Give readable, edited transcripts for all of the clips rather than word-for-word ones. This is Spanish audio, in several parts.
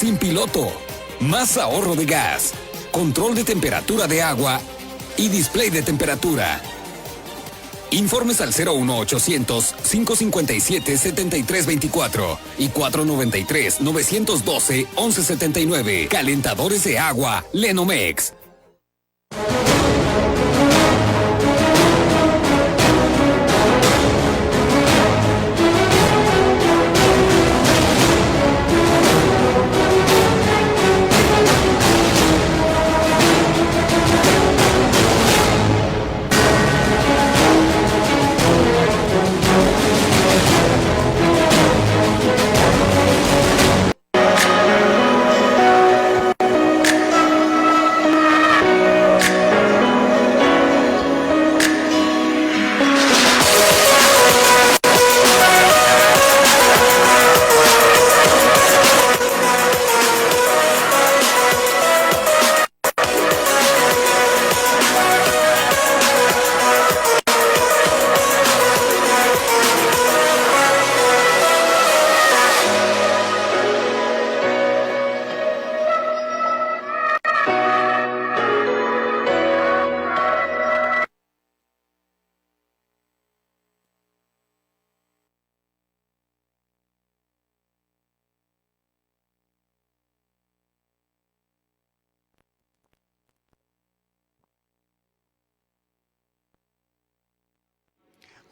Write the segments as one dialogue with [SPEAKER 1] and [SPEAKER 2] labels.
[SPEAKER 1] sin piloto, más ahorro de gas, control de temperatura de agua y display de temperatura. Informes al 01800-557-7324 y 493-912-1179. Calentadores de agua Lenomex.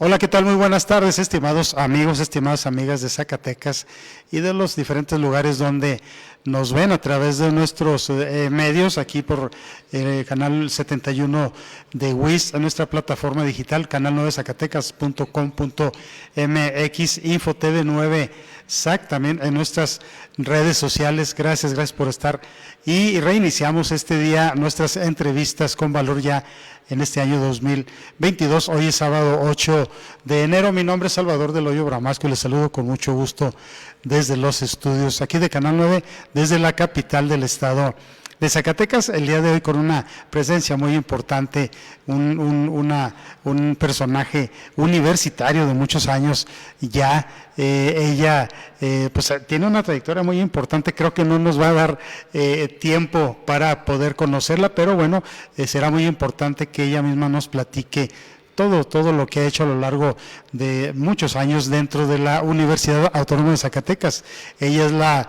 [SPEAKER 2] Hola, ¿qué tal? Muy buenas tardes, estimados amigos, estimadas amigas de Zacatecas y de los diferentes lugares donde nos ven a través de nuestros medios, aquí por el canal 71 de WIS, a nuestra plataforma digital, canal9zacatecas.com.mx, InfoTV 9 SAC, también en nuestras redes sociales. Gracias por estar. Y reiniciamos este día nuestras entrevistas con valor ya en este año 2022. Hoy es sábado 8 de enero. Mi nombre es Salvador del Hoyo Bramasco y les saludo con mucho gusto desde los estudios aquí de Canal 9, desde la capital del estado de Zacatecas. El día de hoy con una presencia muy importante, un personaje universitario de muchos años ya. Ella pues tiene una trayectoria muy importante. Creo que no nos va a dar tiempo para poder conocerla, pero bueno, será muy importante que ella misma nos platique todo lo que ha hecho a lo largo de muchos años dentro de la Universidad Autónoma de Zacatecas. Ella es la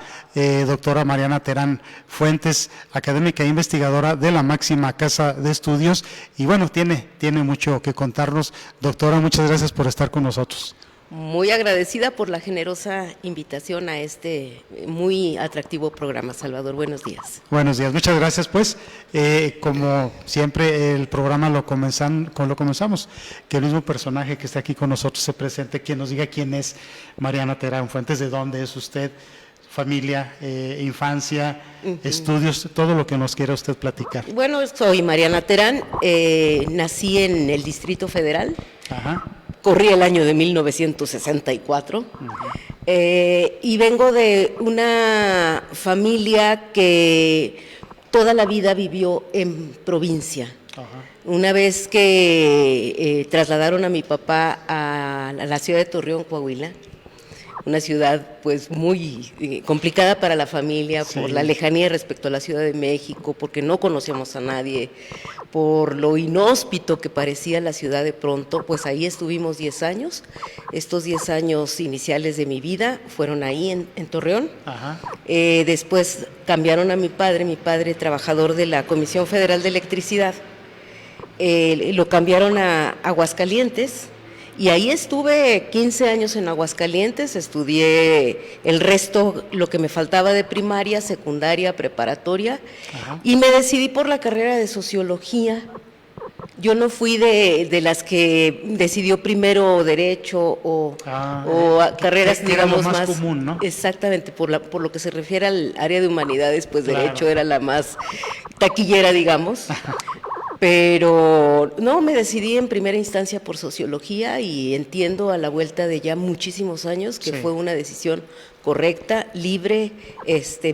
[SPEAKER 2] doctora Mariana Terán Fuentes, académica e investigadora de la máxima casa de estudios, y bueno, tiene mucho que contarnos. Doctora, muchas gracias por estar con nosotros.
[SPEAKER 3] Muy agradecida por la generosa invitación a este muy atractivo programa, Salvador. Buenos días.
[SPEAKER 2] Buenos días, muchas gracias. Pues, como siempre, el programa lo comenzamos, que el mismo personaje que está aquí con nosotros se presente, quien nos diga quién es Mariana Terán Fuentes, de dónde es usted, familia, infancia, estudios, todo lo que nos quiera usted platicar.
[SPEAKER 3] Bueno, soy Mariana Terán, nací en el Distrito Federal.
[SPEAKER 2] Ajá.
[SPEAKER 3] Corrí el año de 1964 y vengo de una familia que toda la vida vivió en provincia. Ajá. Una vez que trasladaron a mi papá a la ciudad de Torreón, Coahuila, una ciudad pues muy complicada para la familia, sí, por la lejanía respecto a la Ciudad de México, porque no conocíamos a nadie, por lo inhóspito que parecía la ciudad de pronto. Pues ahí estuvimos 10 años. Estos 10 años iniciales de mi vida fueron ahí en Torreón. Ajá. Después cambiaron a mi padre trabajador de la Comisión Federal de Electricidad, lo cambiaron a Aguascalientes. Y ahí estuve 15 años en Aguascalientes, estudié el resto, lo que me faltaba de primaria, secundaria, preparatoria. Ajá. Y me decidí por la carrera de sociología. Yo no fui de las que decidió primero derecho o carreras, digamos,
[SPEAKER 2] más común, ¿no?
[SPEAKER 3] Exactamente, por lo que se refiere al área de humanidades, pues claro, derecho era la más taquillera, digamos. Pero no, me decidí en primera instancia por sociología y entiendo a la vuelta de ya muchísimos años que sí, fue una decisión correcta, libre,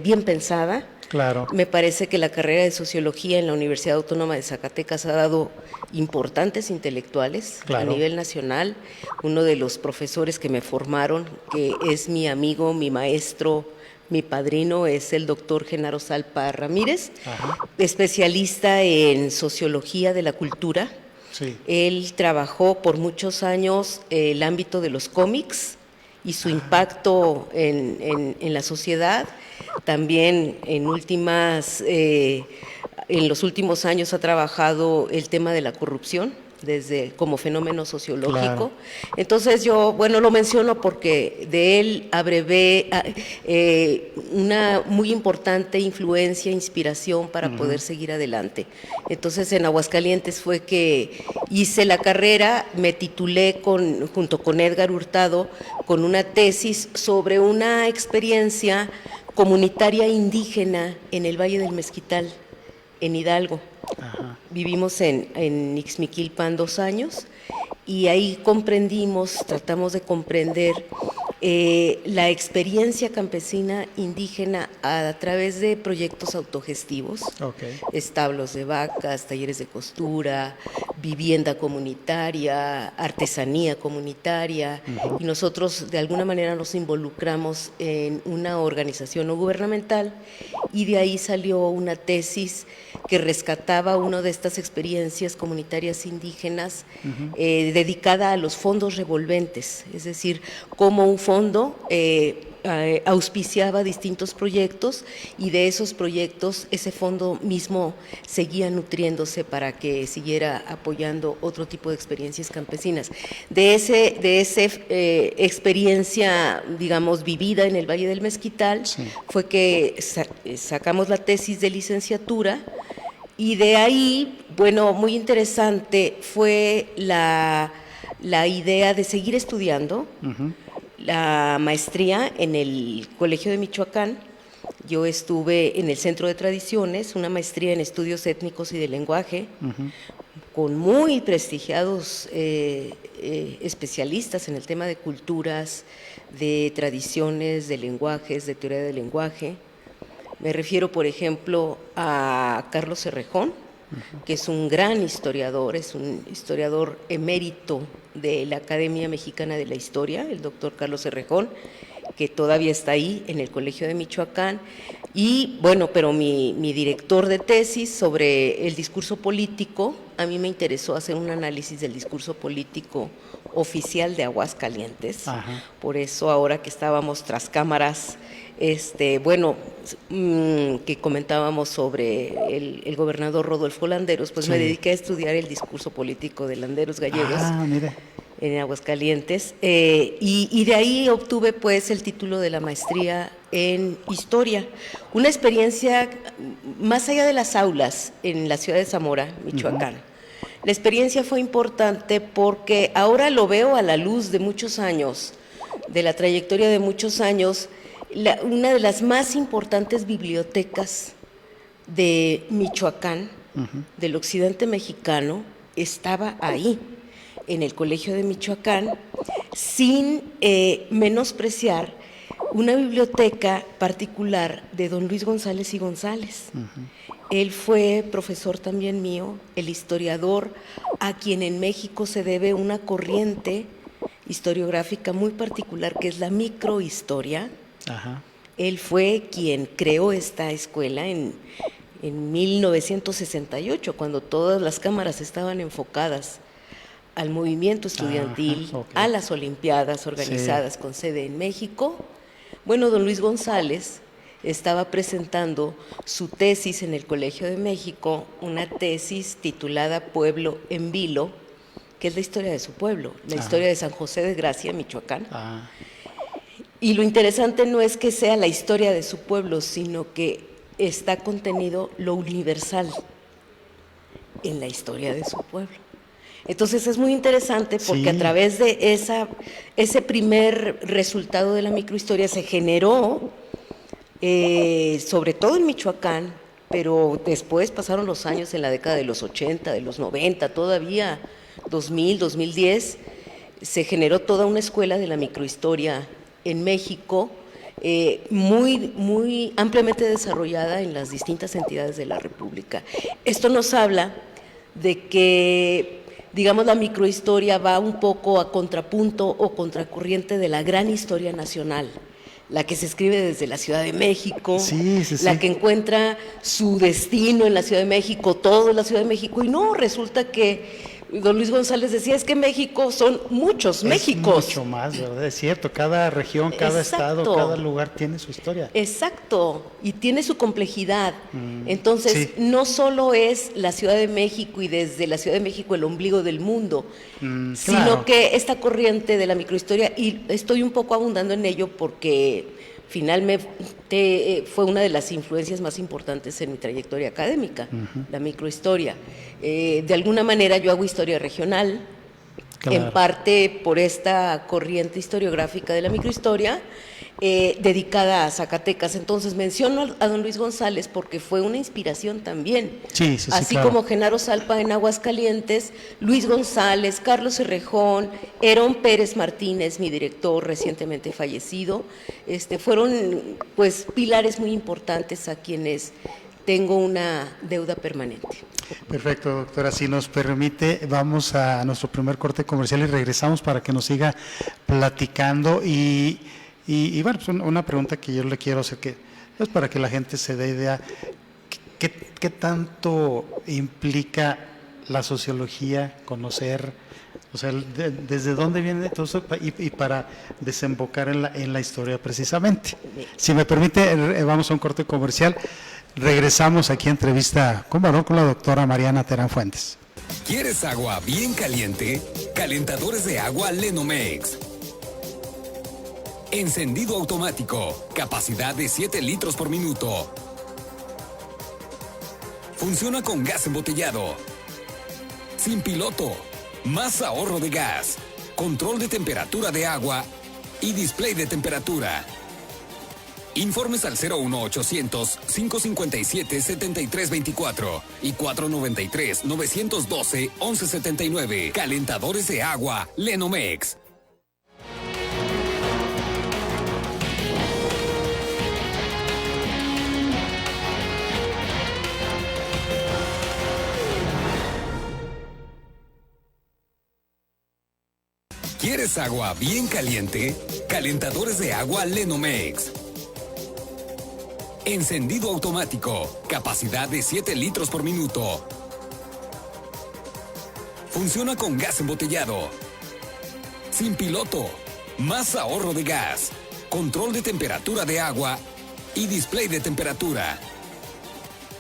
[SPEAKER 3] bien pensada. Claro. Me parece que la carrera de sociología en la Universidad Autónoma de Zacatecas ha dado importantes intelectuales, claro, a nivel nacional. Uno de los profesores que me formaron, que es mi amigo, mi maestro, Mi padrino es el doctor Genaro Salpa Ramírez,
[SPEAKER 2] Ajá.
[SPEAKER 3] especialista en sociología de la cultura.
[SPEAKER 2] Sí.
[SPEAKER 3] Él trabajó por muchos años el ámbito de los cómics y su impacto en la sociedad. También en los últimos años ha trabajado el tema de la corrupción como fenómeno sociológico.
[SPEAKER 2] Claro.
[SPEAKER 3] Entonces yo, bueno, lo menciono porque de él abrevé una muy importante influencia, inspiración para poder seguir adelante. Entonces en Aguascalientes fue que hice la carrera, me titulé junto con Edgar Hurtado con una tesis sobre una experiencia comunitaria indígena en el Valle del Mezquital, en Hidalgo.
[SPEAKER 2] Ajá.
[SPEAKER 3] Vivimos en Ixmiquilpan 2 años y ahí tratamos de comprender la experiencia campesina indígena a través de proyectos autogestivos,
[SPEAKER 2] Okay.
[SPEAKER 3] establos de vacas, talleres de costura, vivienda comunitaria, artesanía comunitaria, y nosotros de alguna manera nos involucramos en una organización no gubernamental y de ahí salió una tesis que rescataba una de estas experiencias comunitarias indígenas dedicada a los fondos revolventes, es decir, cómo un fondo auspiciaba distintos proyectos y de esos proyectos ese fondo mismo seguía nutriéndose para que siguiera apoyando otro tipo de experiencias campesinas. De esa experiencia, digamos, vivida en el Valle del Mezquital,
[SPEAKER 2] Sí.
[SPEAKER 3] fue que sacamos la tesis de licenciatura y de ahí, bueno, muy interesante fue la idea de seguir estudiando. La maestría en el Colegio de Michoacán. Yo estuve en el Centro de Tradiciones, una maestría en estudios étnicos y de lenguaje, con muy prestigiados especialistas en el tema de culturas, de tradiciones, de lenguajes, de teoría del lenguaje. Me refiero, por ejemplo, a Carlos Cerrejón, que es un gran historiador, es un historiador emérito de la Academia Mexicana de la Historia, el doctor Carlos Cerrejón, que todavía está ahí en el Colegio de Michoacán. Y bueno, pero mi director de tesis sobre el discurso político, a mí me interesó hacer un análisis del discurso político oficial de Aguascalientes.
[SPEAKER 2] Ajá.
[SPEAKER 3] Por eso ahora que estábamos tras cámaras, que comentábamos sobre el gobernador Rodolfo Landeros, pues
[SPEAKER 2] Sí.
[SPEAKER 3] me dediqué a estudiar el discurso político de landeros gallegos
[SPEAKER 2] Mire.
[SPEAKER 3] en Aguascalientes, y de ahí obtuve pues el título de la maestría en Historia, una experiencia más allá de las aulas en la ciudad de Zamora, Michoacán. La experiencia fue importante porque ahora lo veo a la luz de muchos años, de la trayectoria de muchos años. Una de las más importantes bibliotecas de Michoacán, del occidente mexicano, estaba ahí, en el Colegio de Michoacán, sin menospreciar una biblioteca particular de don Luis González y González. Él fue profesor también mío, el historiador a quien en México se debe una corriente historiográfica muy particular que es la microhistoria.
[SPEAKER 2] Ajá.
[SPEAKER 3] Él fue quien creó esta escuela en 1968, cuando todas las cámaras estaban enfocadas al movimiento estudiantil,
[SPEAKER 2] Ajá, okay.
[SPEAKER 3] a las Olimpiadas organizadas con sede en México. Bueno, don Luis González estaba presentando su tesis en el Colegio de México, una tesis titulada Pueblo en Vilo, que es la historia de su pueblo, la historia de San José de Gracia, Michoacán. Y lo interesante no es que sea la historia de su pueblo, sino que está contenido lo universal en la historia de su pueblo. Entonces es muy interesante porque
[SPEAKER 2] Sí.
[SPEAKER 3] a través de ese primer resultado de la microhistoria se generó, sobre todo en Michoacán, pero después pasaron los años en la década de los 80, de los 90, todavía 2000, 2010, se generó toda una escuela de la microhistoria en México, muy, muy ampliamente desarrollada en las distintas entidades de la República. Esto nos habla de que, digamos, la microhistoria va un poco a contrapunto o contracorriente de la gran historia nacional, la que se escribe desde la Ciudad de México,
[SPEAKER 2] Sí.
[SPEAKER 3] la que encuentra su destino en la Ciudad de México, todo en la Ciudad de México, y no, resulta que don Luis González decía, es que México son muchos Méxicos.
[SPEAKER 2] Es mucho más, ¿verdad? Es cierto, cada región, cada
[SPEAKER 3] Exacto.
[SPEAKER 2] estado, cada lugar tiene su historia.
[SPEAKER 3] Exacto, y tiene su complejidad. Entonces,
[SPEAKER 2] sí.
[SPEAKER 3] no solo es la Ciudad de México y desde la Ciudad de México el ombligo del mundo,
[SPEAKER 2] claro.
[SPEAKER 3] sino que esta corriente de la microhistoria, y estoy un poco abundando en ello porque finalmente fue una de las influencias más importantes en mi trayectoria académica, la microhistoria. De alguna manera yo hago historia regional,
[SPEAKER 2] Claro.
[SPEAKER 3] en parte por esta corriente historiográfica de la microhistoria, dedicada a Zacatecas. Entonces menciono a don Luis González porque fue una inspiración también.
[SPEAKER 2] Sí,
[SPEAKER 3] Así
[SPEAKER 2] claro.
[SPEAKER 3] como Genaro Salpa en Aguascalientes, Luis González, Carlos Cerrejón, Herón Pérez Martínez, mi director recientemente fallecido, fueron pues pilares muy importantes a quienes tengo una deuda permanente.
[SPEAKER 2] Perfecto, doctora. Si nos permite, vamos a nuestro primer corte comercial y regresamos para que nos siga platicando. Y bueno, pues una pregunta que yo le quiero hacer, que es para que la gente se dé idea, ¿qué tanto implica la sociología, conocer, o sea, desde dónde viene todo eso y para desembocar en la historia precisamente? Si me permite, vamos a un corte comercial. Regresamos aquí a Entrevista con Valor con la doctora Mariana Terán Fuentes.
[SPEAKER 1] ¿Quieres agua bien caliente? Calentadores de agua Lenomex. Encendido automático. Capacidad de 7 litros por minuto. Funciona con gas embotellado. Sin piloto. Más ahorro de gas. Control de temperatura de agua y display de temperatura. Informes al 01800-557-7324 y 493-912-1179. Calentadores de agua Lenomex. ¿Quieres agua bien caliente? Calentadores de agua Lenomex. Encendido automático. Capacidad de 7 litros por minuto. Funciona con gas embotellado. Sin piloto. Más ahorro de gas. Control de temperatura de agua y display de temperatura.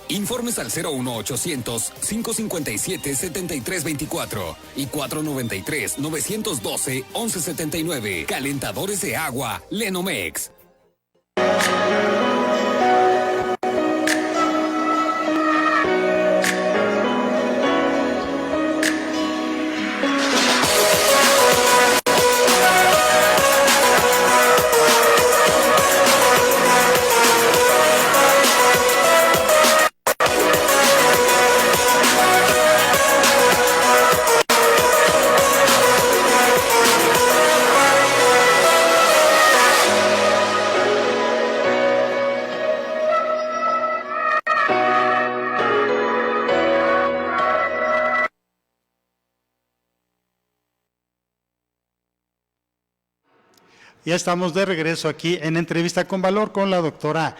[SPEAKER 1] Informes al 01800-557-7324 y 493-912-1179. Calentadores de agua Lenomex.
[SPEAKER 2] Ya estamos de regreso aquí en Entrevista con Valor con la doctora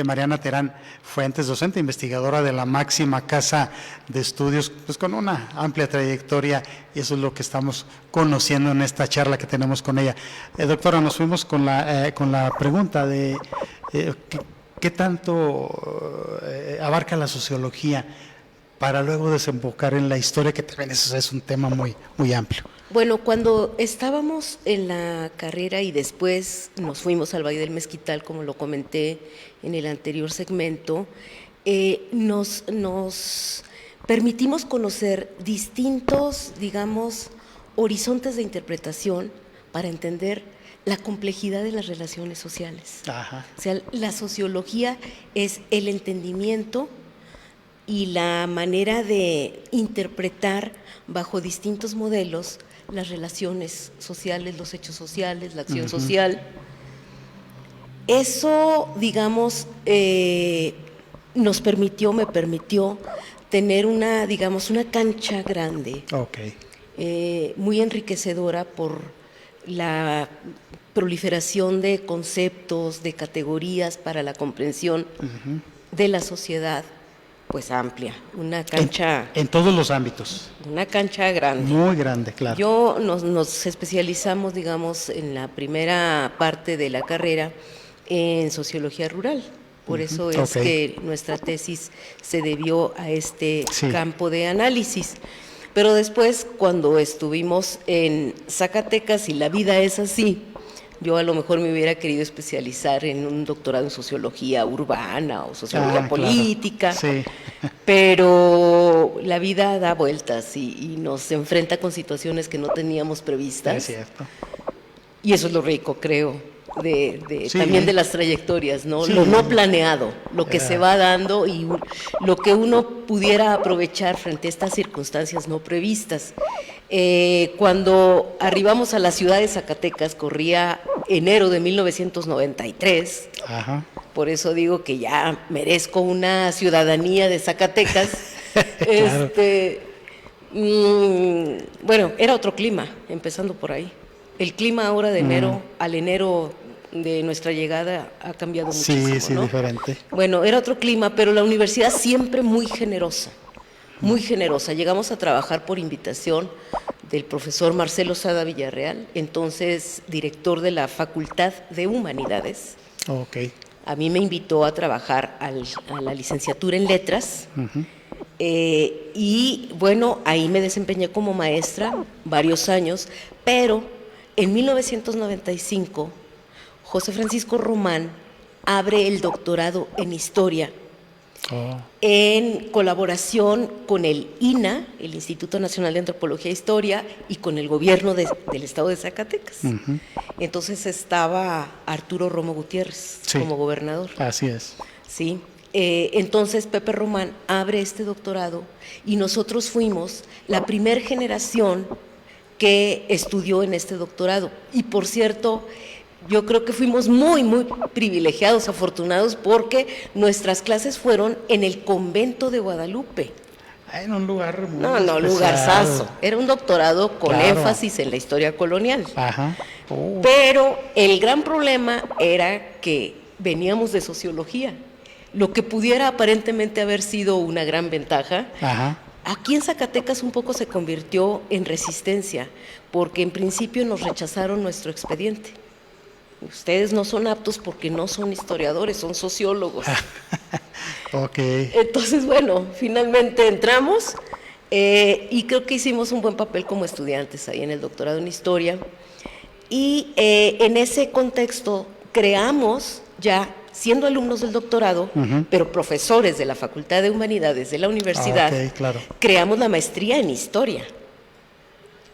[SPEAKER 2] Mariana Terán Fuentes, docente investigadora de la máxima casa de estudios, pues con una amplia trayectoria, y eso es lo que estamos conociendo en esta charla que tenemos con ella. Doctora, nos fuimos con la pregunta de ¿qué tanto abarca la sociología para luego desembocar en la historia, que también es un tema muy, muy amplio?
[SPEAKER 3] Bueno, cuando estábamos en la carrera y después nos fuimos al Valle del Mezquital, como lo comenté en el anterior segmento, nos permitimos conocer distintos, digamos, horizontes de interpretación para entender la complejidad de las relaciones sociales.
[SPEAKER 2] Ajá.
[SPEAKER 3] O sea, la sociología es el entendimiento y la manera de interpretar bajo distintos modelos las relaciones sociales, los hechos sociales, la acción social. Eso, digamos, me permitió tener una cancha grande,
[SPEAKER 2] Okay.
[SPEAKER 3] muy enriquecedora por la proliferación de conceptos, de categorías para la comprensión de la sociedad, pues amplia, una cancha...
[SPEAKER 2] En todos los ámbitos.
[SPEAKER 3] Una cancha grande.
[SPEAKER 2] Muy grande, claro.
[SPEAKER 3] Nos especializamos, digamos, en la primera parte de la carrera en sociología rural. Por eso es que nuestra tesis se debió a este campo de análisis. Pero después, cuando estuvimos en Zacatecas y la vida es así, yo a lo mejor me hubiera querido especializar en un doctorado en sociología urbana o sociología política, pero la vida da vueltas y nos enfrenta con situaciones que no teníamos previstas.
[SPEAKER 2] Es cierto.
[SPEAKER 3] Y eso es lo rico, creo, también de las trayectorias, ¿no? Lo no planeado, lo que se va dando y lo que uno pudiera aprovechar frente a estas circunstancias no previstas. Cuando arribamos a la ciudad de Zacatecas, corría enero de 1993, por eso digo que ya merezco una ciudadanía de Zacatecas.
[SPEAKER 2] Claro.
[SPEAKER 3] Bueno, era otro clima, empezando por ahí. El clima ahora de enero al enero de nuestra llegada ha cambiado muchísimo,
[SPEAKER 2] Sí,
[SPEAKER 3] ¿no?
[SPEAKER 2] diferente.
[SPEAKER 3] Bueno, era otro clima, pero la universidad siempre muy generosa, muy generosa. Llegamos a trabajar por invitación del profesor Marcelo Sada Villarreal, entonces director de la Facultad de Humanidades. A mí me invitó a trabajar a la licenciatura en Letras. Y bueno, ahí me desempeñé como maestra varios años, pero en 1995 José Francisco Román abre el doctorado en Historia en colaboración con el INA, el Instituto Nacional de Antropología e Historia, y con el gobierno del estado de Zacatecas. Entonces estaba Arturo Romo Gutiérrez como gobernador.
[SPEAKER 2] Así es.
[SPEAKER 3] Sí. Entonces Pepe Román abre este doctorado y nosotros fuimos la primer generación que estudió en este doctorado. Y por cierto, yo creo que fuimos muy, muy privilegiados, afortunados, porque nuestras clases fueron en el convento de Guadalupe.
[SPEAKER 2] En un lugar muy
[SPEAKER 3] lugarzazo. Era un doctorado con énfasis en la historia colonial. Pero el gran problema era que veníamos de sociología. Lo que pudiera aparentemente haber sido una gran ventaja, aquí en Zacatecas un poco se convirtió en resistencia, porque en principio nos rechazaron nuestro expediente. Ustedes no son aptos porque no son historiadores, son sociólogos. Entonces, bueno, finalmente entramos y creo que hicimos un buen papel como estudiantes ahí en el doctorado en Historia. Y en ese contexto creamos, ya siendo alumnos del doctorado, pero profesores de la Facultad de Humanidades de la universidad, creamos la maestría en Historia.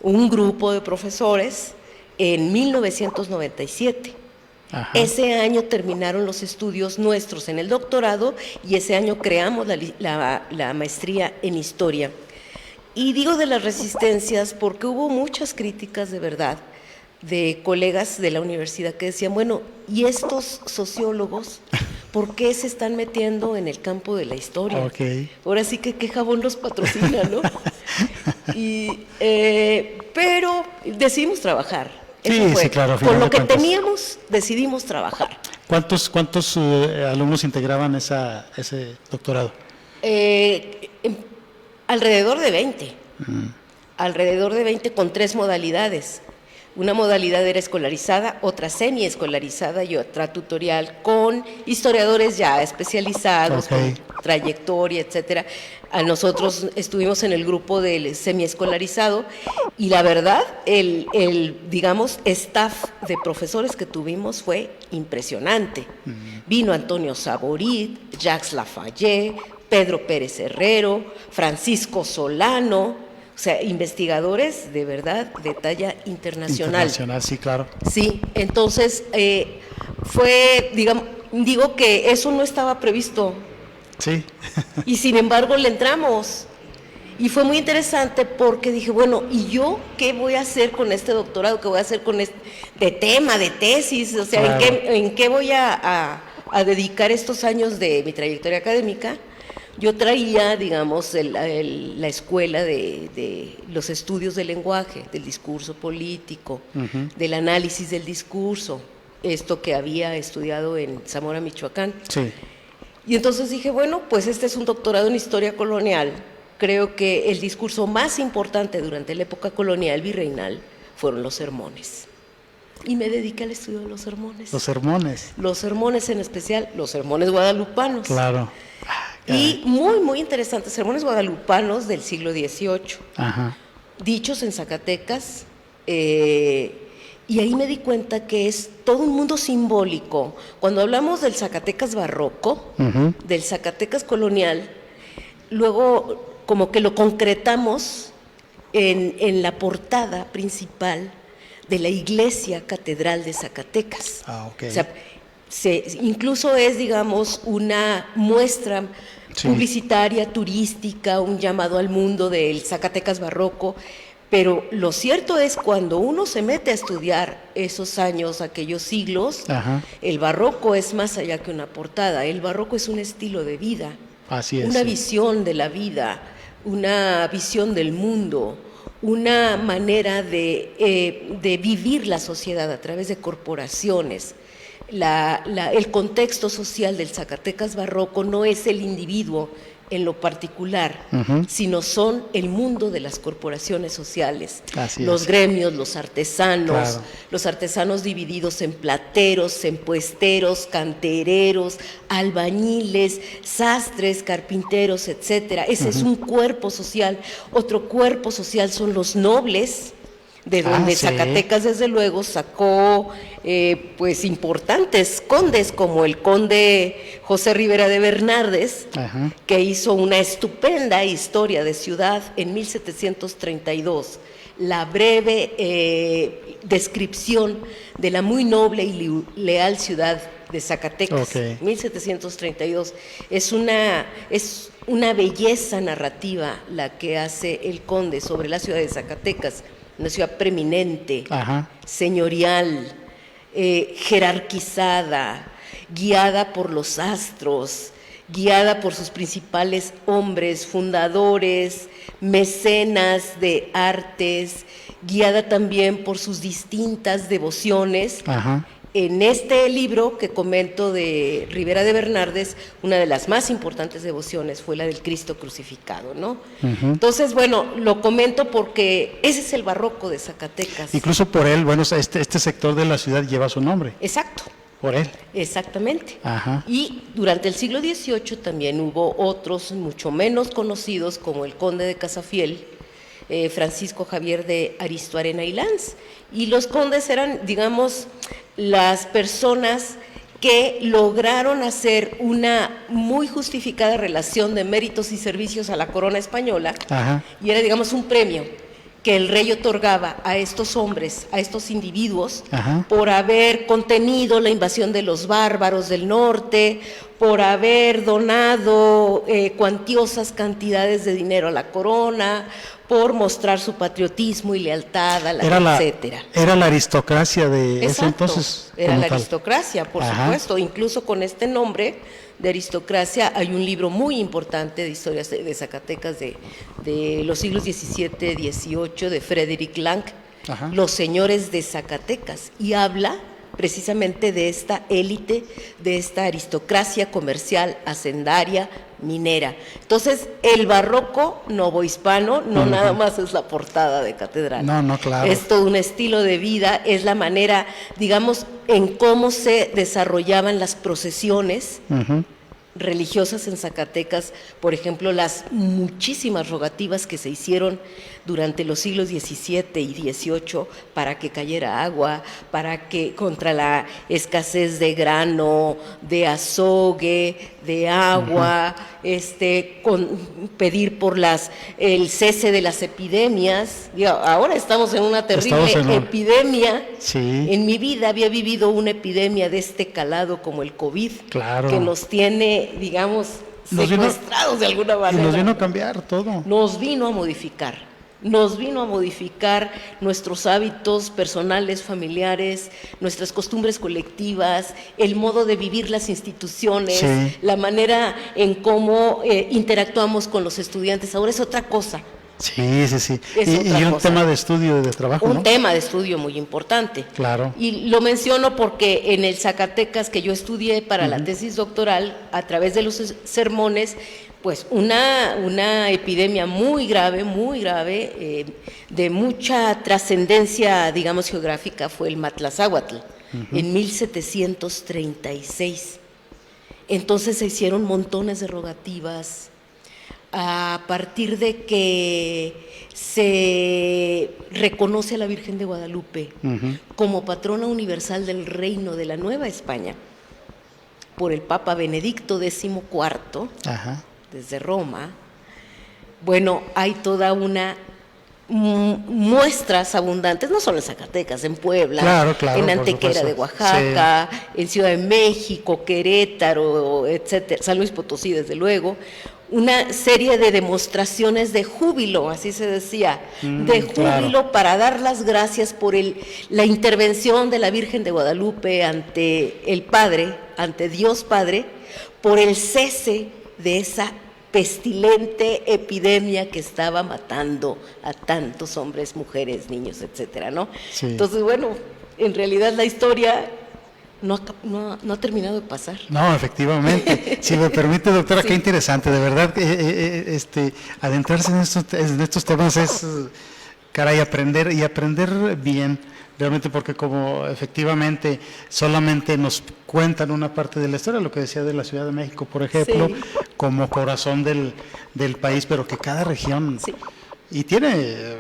[SPEAKER 3] Un grupo de profesores en 1997. Ese año terminaron los estudios nuestros en el doctorado y ese año creamos la maestría en Historia. Y digo de las resistencias porque hubo muchas críticas de verdad de colegas de la universidad que decían, bueno, ¿y estos sociólogos por qué se están metiendo en el campo de la historia? Ahora sí que qué jabón los patrocina, ¿no? Pero decidimos trabajar.
[SPEAKER 2] Sí, claro.
[SPEAKER 3] Con lo que teníamos, decidimos trabajar.
[SPEAKER 2] ¿Cuántos alumnos integraban ese doctorado?
[SPEAKER 3] Alrededor de 20. Alrededor de 20 con 3 modalidades. Una modalidad era escolarizada, otra semi-escolarizada y otra tutorial con historiadores ya especializados, con trayectoria, etcétera. A nosotros estuvimos en el grupo del semi-escolarizado y la verdad, digamos, staff de profesores que tuvimos fue impresionante. Vino Antonio Saborit, Jacques Lafayette, Pedro Pérez Herrero, Francisco Solano. O sea, investigadores de verdad de talla internacional.
[SPEAKER 2] Internacional, sí, claro.
[SPEAKER 3] Sí, entonces digo que eso no estaba previsto.
[SPEAKER 2] Sí.
[SPEAKER 3] Y sin embargo le entramos. Y fue muy interesante porque dije, bueno, ¿y yo qué voy a hacer con este doctorado? ¿Qué voy a hacer con de tema, de tesis? O sea, ¿en qué voy a dedicar estos años de mi trayectoria académica? yo traía, digamos, la escuela de los estudios del lenguaje, del discurso político, del análisis del discurso, esto que había estudiado en Zamora, Michoacán.
[SPEAKER 2] Sí.
[SPEAKER 3] Y entonces dije, bueno, pues este es un doctorado en historia colonial. Creo que el discurso más importante durante la época colonial virreinal fueron los sermones. Y me dediqué al estudio de los sermones.
[SPEAKER 2] Los sermones.
[SPEAKER 3] Los sermones, en especial los sermones guadalupanos.
[SPEAKER 2] Claro.
[SPEAKER 3] Y muy, muy interesantes, sermones guadalupanos del siglo XVIII,
[SPEAKER 2] Ajá.
[SPEAKER 3] dichos en Zacatecas, y ahí me di cuenta que es todo un mundo simbólico. Cuando hablamos del Zacatecas barroco, del Zacatecas colonial, luego como que lo concretamos en la portada principal de la iglesia catedral de Zacatecas.
[SPEAKER 2] Ah, ok.
[SPEAKER 3] O sea, incluso es, digamos, una muestra publicitaria, turística, un llamado al mundo del Zacatecas barroco, pero lo cierto es cuando uno se mete a estudiar esos años, aquellos siglos, el barroco es más allá que una portada, el barroco es un estilo de vida,
[SPEAKER 2] así es,
[SPEAKER 3] una visión de la vida, una visión del mundo, una manera de vivir la sociedad a través de corporaciones. El contexto social del Zacatecas barroco no es el individuo en lo particular, sino son el mundo de las corporaciones sociales, los gremios, los artesanos divididos en plateros, en puesteros, cantereros, albañiles, sastres, carpinteros, etcétera. Ese es un cuerpo social. Otro cuerpo social son los nobles, de donde Zacatecas desde luego sacó pues importantes condes, como el conde José Rivera de Bernardes, que hizo una estupenda historia de ciudad en 1732, la breve descripción de la muy noble y leal ciudad de Zacatecas. 1732 es una belleza narrativa la que hace el conde sobre la ciudad de Zacatecas, una ciudad preeminente, señorial, jerarquizada, guiada por los astros, guiada por sus principales hombres, fundadores, mecenas de artes, guiada también por sus distintas devociones. En este libro que comento de Rivera de Bernardes, una de las más importantes devociones fue la del Cristo crucificado, ¿no? Entonces, bueno, lo comento porque ese es el barroco de Zacatecas.
[SPEAKER 2] Incluso por él, bueno, este sector de la ciudad lleva su nombre.
[SPEAKER 3] Exacto.
[SPEAKER 2] Por él.
[SPEAKER 3] Exactamente. Y durante el siglo XVIII también hubo otros mucho menos conocidos, como el conde de Casafiel, Francisco Javier de Aristoarena y Lanz. Y los condes eran, digamos, las personas que lograron hacer una muy justificada relación de méritos y servicios a la corona española, y era, digamos, un premio que el rey otorgaba a estos hombres, a estos individuos, por haber contenido la invasión de los bárbaros del norte, por haber donado cuantiosas cantidades de dinero a la corona, por mostrar su patriotismo y lealtad a etcétera.
[SPEAKER 2] Era la aristocracia de ese entonces.
[SPEAKER 3] Era la aristocracia, por supuesto. Incluso con este nombre de aristocracia hay un libro muy importante de historias de Zacatecas de los siglos XVII, XVIII, de Frederick Lang, Los señores de Zacatecas, y habla precisamente de esta élite, de esta aristocracia comercial, hacendaria, minera. Entonces, el barroco novohispano no nada más es la portada de catedral.
[SPEAKER 2] No, claro.
[SPEAKER 3] Es todo un estilo de vida, es la manera, digamos, en cómo se desarrollaban las procesiones religiosas en Zacatecas, por ejemplo, las muchísimas rogativas que se hicieron durante los siglos XVII y XVIII para que cayera agua, para que contra la escasez de grano, de azogue, de agua, pedir por el cese de las epidemias. Ahora estamos en una terrible epidemia. En mi vida había vivido una epidemia de este calado como el COVID, que nos tiene, digamos, secuestrados de alguna manera.
[SPEAKER 2] Y nos vino a cambiar todo.
[SPEAKER 3] Nos vino a modificar. nos vino a modificar nuestros hábitos personales, familiares, nuestras costumbres colectivas, el modo de vivir las instituciones,
[SPEAKER 2] Sí.
[SPEAKER 3] la manera en cómo interactuamos con los estudiantes. Ahora es otra cosa.
[SPEAKER 2] Sí, sí, sí.
[SPEAKER 3] Es
[SPEAKER 2] Y
[SPEAKER 3] otra
[SPEAKER 2] un
[SPEAKER 3] cosa.
[SPEAKER 2] tema de estudio y de trabajo,
[SPEAKER 3] Un
[SPEAKER 2] ¿no?
[SPEAKER 3] tema de estudio muy importante.
[SPEAKER 2] Claro.
[SPEAKER 3] Y lo menciono porque en el Zacatecas que yo estudié para la tesis doctoral, a través de los sermones, pues una epidemia muy grave, de mucha trascendencia, digamos, geográfica, fue el Matlazáhuatl, en 1736. Entonces se hicieron montones de rogativas, a partir de que se reconoce a la Virgen de Guadalupe como patrona universal del reino de la Nueva España por el Papa Benedicto XIV,
[SPEAKER 2] Ajá.
[SPEAKER 3] desde Roma. Bueno, hay toda una muestras abundantes, no solo en Zacatecas, en Puebla,
[SPEAKER 2] Claro, claro,
[SPEAKER 3] en
[SPEAKER 2] por
[SPEAKER 3] Antequera de
[SPEAKER 2] supuesto.
[SPEAKER 3] Oaxaca, en Ciudad de México, Querétaro, etcétera, San Luis Potosí, desde luego, una serie de demostraciones de júbilo, así se decía, de júbilo,
[SPEAKER 2] claro.
[SPEAKER 3] para dar las gracias por la intervención de la Virgen de Guadalupe ante el Padre, ante Dios Padre, por el cese de esa pestilente epidemia que estaba matando a tantos hombres, mujeres, niños, etcétera, ¿no?
[SPEAKER 2] Sí.
[SPEAKER 3] Entonces, bueno, en realidad la historia no ha terminado de pasar.
[SPEAKER 2] No, efectivamente. Si me permite, doctora,
[SPEAKER 3] Sí.
[SPEAKER 2] qué interesante, de verdad, adentrarse en estos temas es, caray, aprender y aprender bien, realmente, porque como efectivamente solamente nos cuentan una parte de la historia, lo que decía de la Ciudad de México, por ejemplo,
[SPEAKER 3] Sí.
[SPEAKER 2] como corazón del país, pero que cada región...
[SPEAKER 3] Sí.
[SPEAKER 2] Y tiene,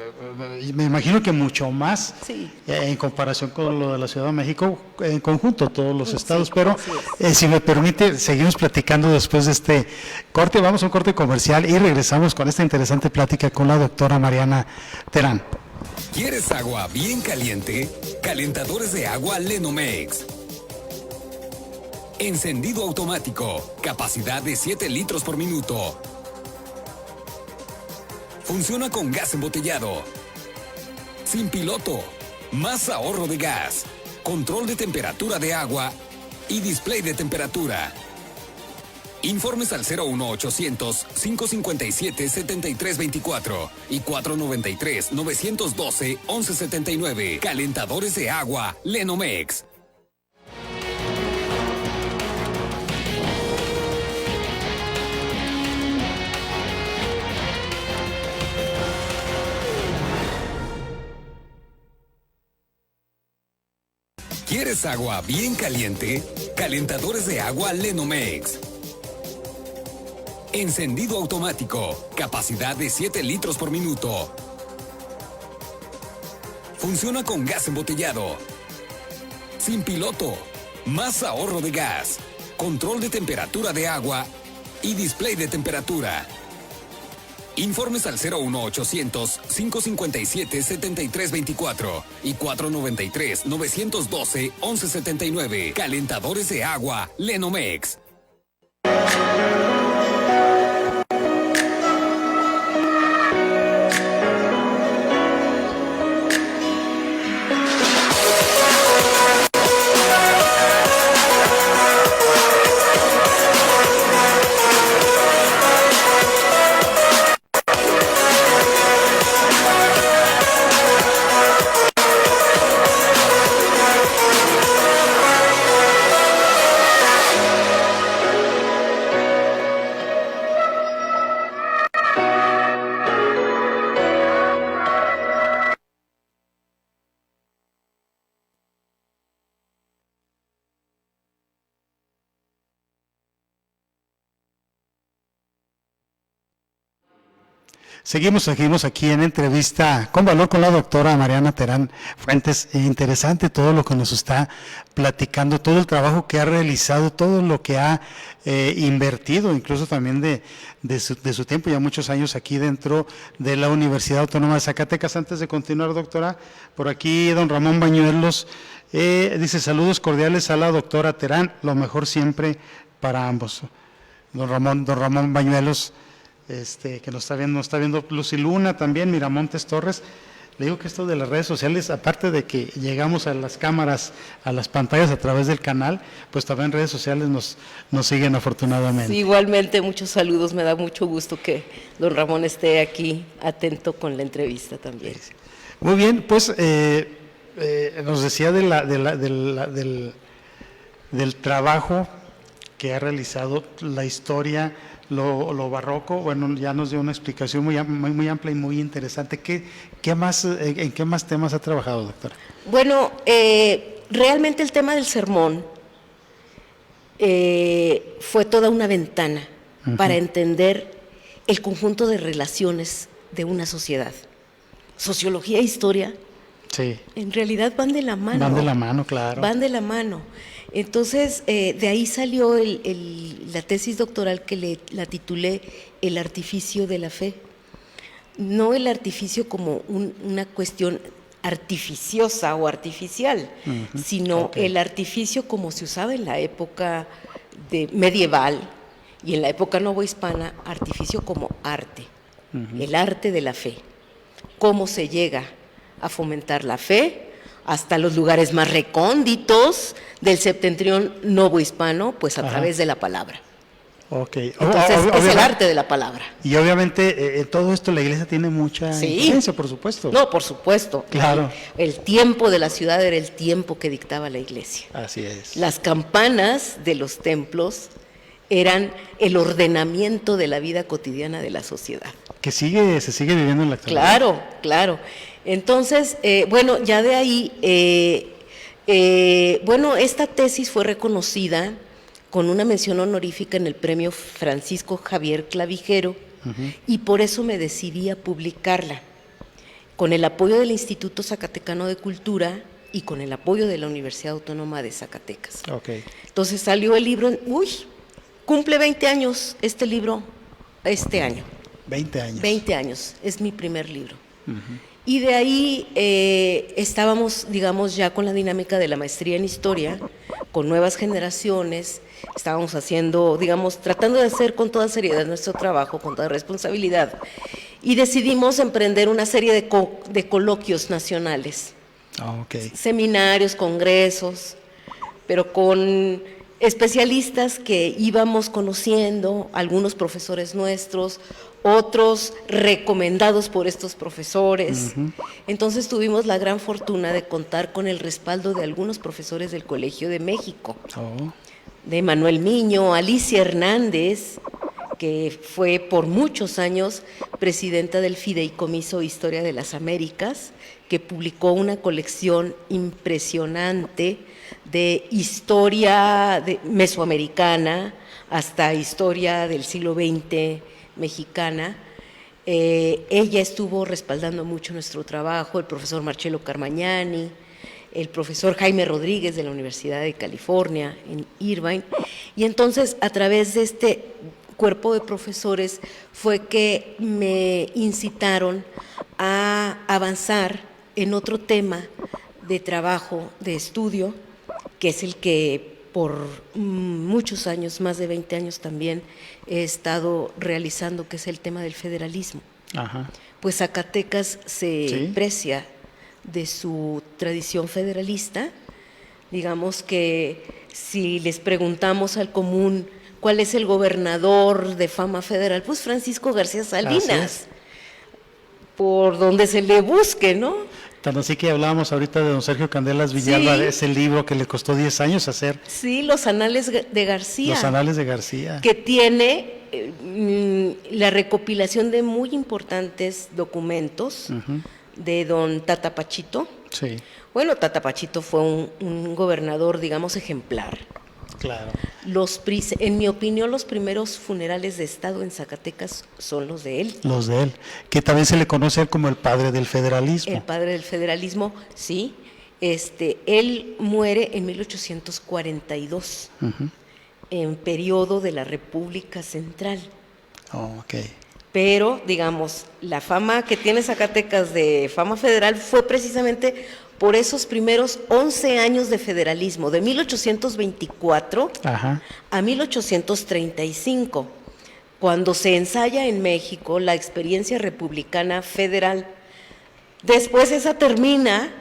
[SPEAKER 2] me imagino que mucho más
[SPEAKER 3] Sí.
[SPEAKER 2] en comparación con lo de la Ciudad de México, en conjunto todos los
[SPEAKER 3] Sí,
[SPEAKER 2] estados, pero
[SPEAKER 3] así es.
[SPEAKER 2] si me permite, seguimos platicando después de este corte, vamos a un corte comercial y regresamos con esta interesante plática con la doctora Mariana Terán.
[SPEAKER 1] ¿Quieres agua bien caliente? Calentadores de agua Lenomex. Encendido automático, capacidad de 7 litros por minuto. Funciona con gas embotellado. Sin piloto. Más ahorro de gas. Control de temperatura de agua y display de temperatura. Informes al 01800-557-7324 y 493-912-1179. Calentadores de agua Lenomex. ¿Quieres agua bien caliente? Calentadores de agua Lenomex. Encendido automático, capacidad de 7 litros por minuto. Funciona con gas embotellado. Sin piloto, más ahorro de gas, control de temperatura de agua y display de temperatura. Informes al 01800-557-7324 y 493-912-1179. Calentadores de agua Lenomex.
[SPEAKER 2] Seguimos aquí en entrevista con valor con la doctora Mariana Terán Fuentes. Interesante todo lo que nos está platicando, todo el trabajo que ha realizado, todo lo que ha invertido, incluso también de su tiempo, ya muchos años aquí dentro de la Universidad Autónoma de Zacatecas. Antes de continuar, doctora, por aquí don Ramón Bañuelos dice: saludos cordiales a la doctora Terán, lo mejor siempre para ambos. Don Ramón Bañuelos, que nos está viendo Lucy Luna también, Miramontes Torres. Le digo que esto de las redes sociales, aparte de que llegamos a las cámaras, a las pantallas a través del canal, pues también redes sociales nos siguen afortunadamente.
[SPEAKER 3] Sí, igualmente, muchos saludos, me da mucho gusto que don Ramón esté aquí atento con la entrevista también.
[SPEAKER 2] Muy bien, pues nos decía del trabajo que ha realizado, la historia, lo barroco. Bueno, ya nos dio una explicación muy amplia y muy interesante. ¿En qué más temas ha trabajado, doctora?
[SPEAKER 3] Bueno, realmente el tema del sermón fue toda una ventana para entender el conjunto de relaciones de una sociedad. Sociología e historia,
[SPEAKER 2] sí,
[SPEAKER 3] en realidad van de la mano.
[SPEAKER 2] Van de la mano, claro.
[SPEAKER 3] Van de la mano. Entonces, de ahí salió la tesis doctoral que la titulé El artificio de la fe. No el artificio como una cuestión artificiosa o artificial, sino el artificio como se usaba en la época medieval y en la época novohispana, artificio como arte, el arte de la fe. Cómo se llega a fomentar la fe hasta los lugares más recónditos del septentrión novohispano, pues a través de la palabra.
[SPEAKER 2] Okay.
[SPEAKER 3] Entonces, es el arte de la palabra.
[SPEAKER 2] Y obviamente en todo esto la iglesia tiene mucha influencia, por supuesto.
[SPEAKER 3] No, por supuesto.
[SPEAKER 2] Claro.
[SPEAKER 3] El tiempo de la ciudad era el tiempo que dictaba la iglesia.
[SPEAKER 2] Así es.
[SPEAKER 3] Las campanas de los templos eran el ordenamiento de la vida cotidiana de la sociedad.
[SPEAKER 2] Que se sigue viviendo en la actualidad.
[SPEAKER 3] Claro, claro. Entonces, bueno, ya de ahí, bueno, esta tesis fue reconocida con una mención honorífica en el premio Francisco Javier Clavijero, y por eso me decidí a publicarla, con el apoyo del Instituto Zacatecano de Cultura y con el apoyo de la Universidad Autónoma de Zacatecas.
[SPEAKER 2] Okay.
[SPEAKER 3] Entonces salió el libro, cumple 20 años este libro este año.
[SPEAKER 2] 20 años.
[SPEAKER 3] 20 años, es mi primer libro. Y de ahí estábamos, digamos, ya con la dinámica de la maestría en historia, con nuevas generaciones, estábamos haciendo, digamos, tratando de hacer con toda seriedad nuestro trabajo, con toda responsabilidad, y decidimos emprender una serie de coloquios nacionales, seminarios, congresos, pero con especialistas que íbamos conociendo, algunos profesores nuestros, otros recomendados por estos profesores. Entonces tuvimos la gran fortuna de contar con el respaldo de algunos profesores del Colegio de México, de Manuel Miño, Alicia Hernández, que fue por muchos años presidenta del Fideicomiso Historia de las Américas, que publicó una colección impresionante de historia mesoamericana hasta historia del siglo XX mexicana. Ella estuvo respaldando mucho nuestro trabajo, el profesor Marcello Carmagnani, el profesor Jaime Rodríguez de la Universidad de California en Irvine, y entonces a través de este cuerpo de profesores fue que me incitaron a avanzar en otro tema de trabajo, de estudio, que es el que por muchos años, más de 20 años también, he estado realizando, que es el tema del federalismo. Pues Zacatecas se precia de su tradición federalista. Digamos que si les preguntamos al común cuál es el gobernador de fama federal, pues Francisco García Salinas, por donde se le busque, ¿no?
[SPEAKER 2] Tan así que hablábamos ahorita de don Sergio Candelas Villalba, de ese libro que le costó 10 años hacer.
[SPEAKER 3] Sí, Los Anales de García.
[SPEAKER 2] Los Anales de García.
[SPEAKER 3] Que tiene la recopilación de muy importantes documentos de don Tata Pachito.
[SPEAKER 2] Sí.
[SPEAKER 3] Bueno, Tata Pachito fue un gobernador, digamos, ejemplar.
[SPEAKER 2] Claro.
[SPEAKER 3] En mi opinión, los primeros funerales de Estado en Zacatecas son los de él.
[SPEAKER 2] Los de él, que también se le conoce como el padre del federalismo.
[SPEAKER 3] El padre del federalismo, sí. Él muere en 1842, en periodo de la República Central. Pero, digamos, la fama que tiene Zacatecas de fama federal fue precisamente por esos primeros 11 años de federalismo, de 1824 a 1835. cuando se ensaya en México la experiencia republicana federal. Después esa termina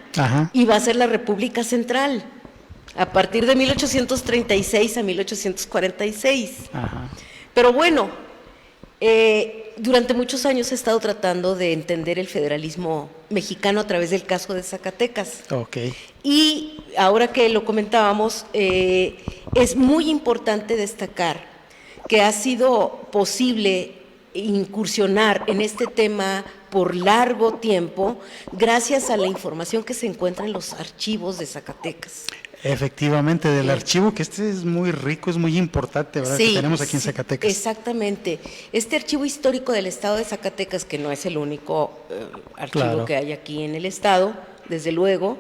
[SPEAKER 3] y va a ser la República Central, a partir de 1836 a 1846. Pero bueno, durante muchos años he estado tratando de entender el federalismo mexicano a través del caso de Zacatecas. Y ahora que lo comentábamos, es muy importante destacar que ha sido posible incursionar en este tema por largo tiempo gracias a la información que se encuentra en los archivos de Zacatecas.
[SPEAKER 2] Efectivamente, del archivo, que este es muy rico, es muy importante, ¿verdad?
[SPEAKER 3] Sí,
[SPEAKER 2] que tenemos aquí en Zacatecas.
[SPEAKER 3] Exactamente. Este archivo histórico del estado de Zacatecas, que no es el único archivo que hay aquí en el estado, desde luego,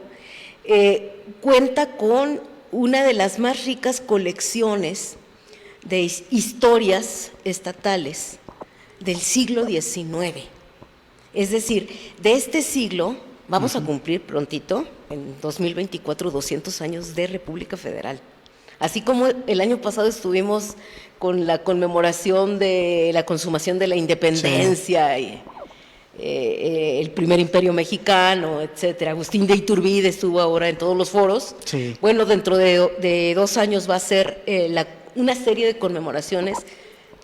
[SPEAKER 3] cuenta con una de las más ricas colecciones de historias estatales del siglo XIX. Es decir, de este siglo vamos a cumplir prontito, en 2024, 200 años de República Federal. Así como el año pasado estuvimos con la conmemoración de la consumación de la independencia, y, el primer imperio mexicano, etcétera. Agustín de Iturbide estuvo ahora en todos los foros. Bueno, dentro de 2 años va a ser una serie de conmemoraciones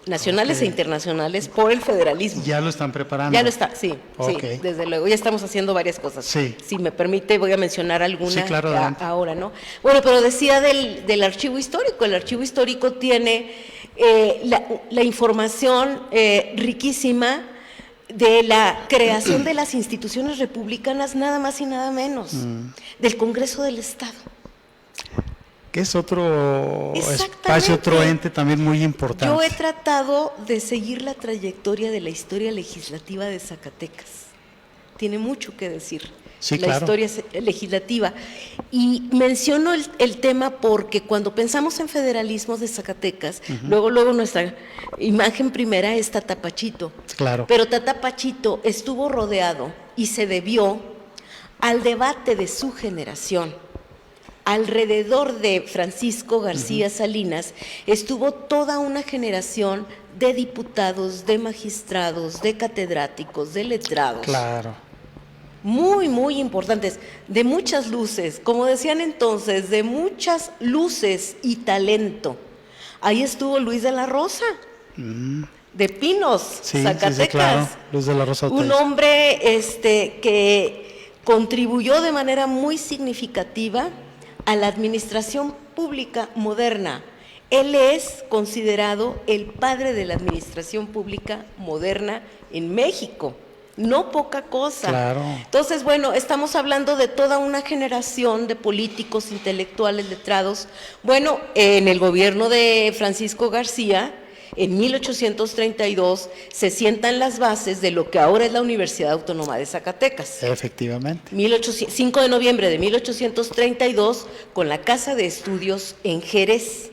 [SPEAKER 3] nacionales e internacionales por el federalismo.
[SPEAKER 2] ¿Ya lo están preparando?
[SPEAKER 3] Ya lo está, sí, desde luego. Ya estamos haciendo varias cosas. Si me permite, voy a mencionar alguna ahora, ¿no? Bueno, pero decía del archivo histórico. El archivo histórico tiene la información riquísima de la creación de las instituciones republicanas, nada más y nada menos, del Congreso del Estado.
[SPEAKER 2] Que es otro espacio, otro ente también muy importante.
[SPEAKER 3] Yo he tratado de seguir la trayectoria de la historia legislativa de Zacatecas. Tiene mucho que decir la historia legislativa. Y menciono el tema porque cuando pensamos en federalismo de Zacatecas, luego nuestra imagen primera es Tatapachito. Pero Tatapachito estuvo rodeado y se debió al debate de su generación. Alrededor de Francisco García Salinas estuvo toda una generación de diputados, de magistrados, de catedráticos, de letrados. Muy, muy importantes, de muchas luces, como decían entonces, de muchas luces y talento. Ahí estuvo Luis de la Rosa, de Pinos, Zacatecas.
[SPEAKER 2] Luis de la Rosa.
[SPEAKER 3] Un hombre que contribuyó de manera muy significativa a la administración pública moderna. Él es considerado el padre de la administración pública moderna en México, no poca cosa. Entonces, bueno, estamos hablando de toda una generación de políticos, intelectuales, letrados. Bueno, en el gobierno de Francisco García, en 1832, se sientan las bases de lo que ahora es la Universidad Autónoma de Zacatecas.
[SPEAKER 2] Efectivamente.
[SPEAKER 3] 5 de noviembre de 1832, con la Casa de Estudios en Jerez,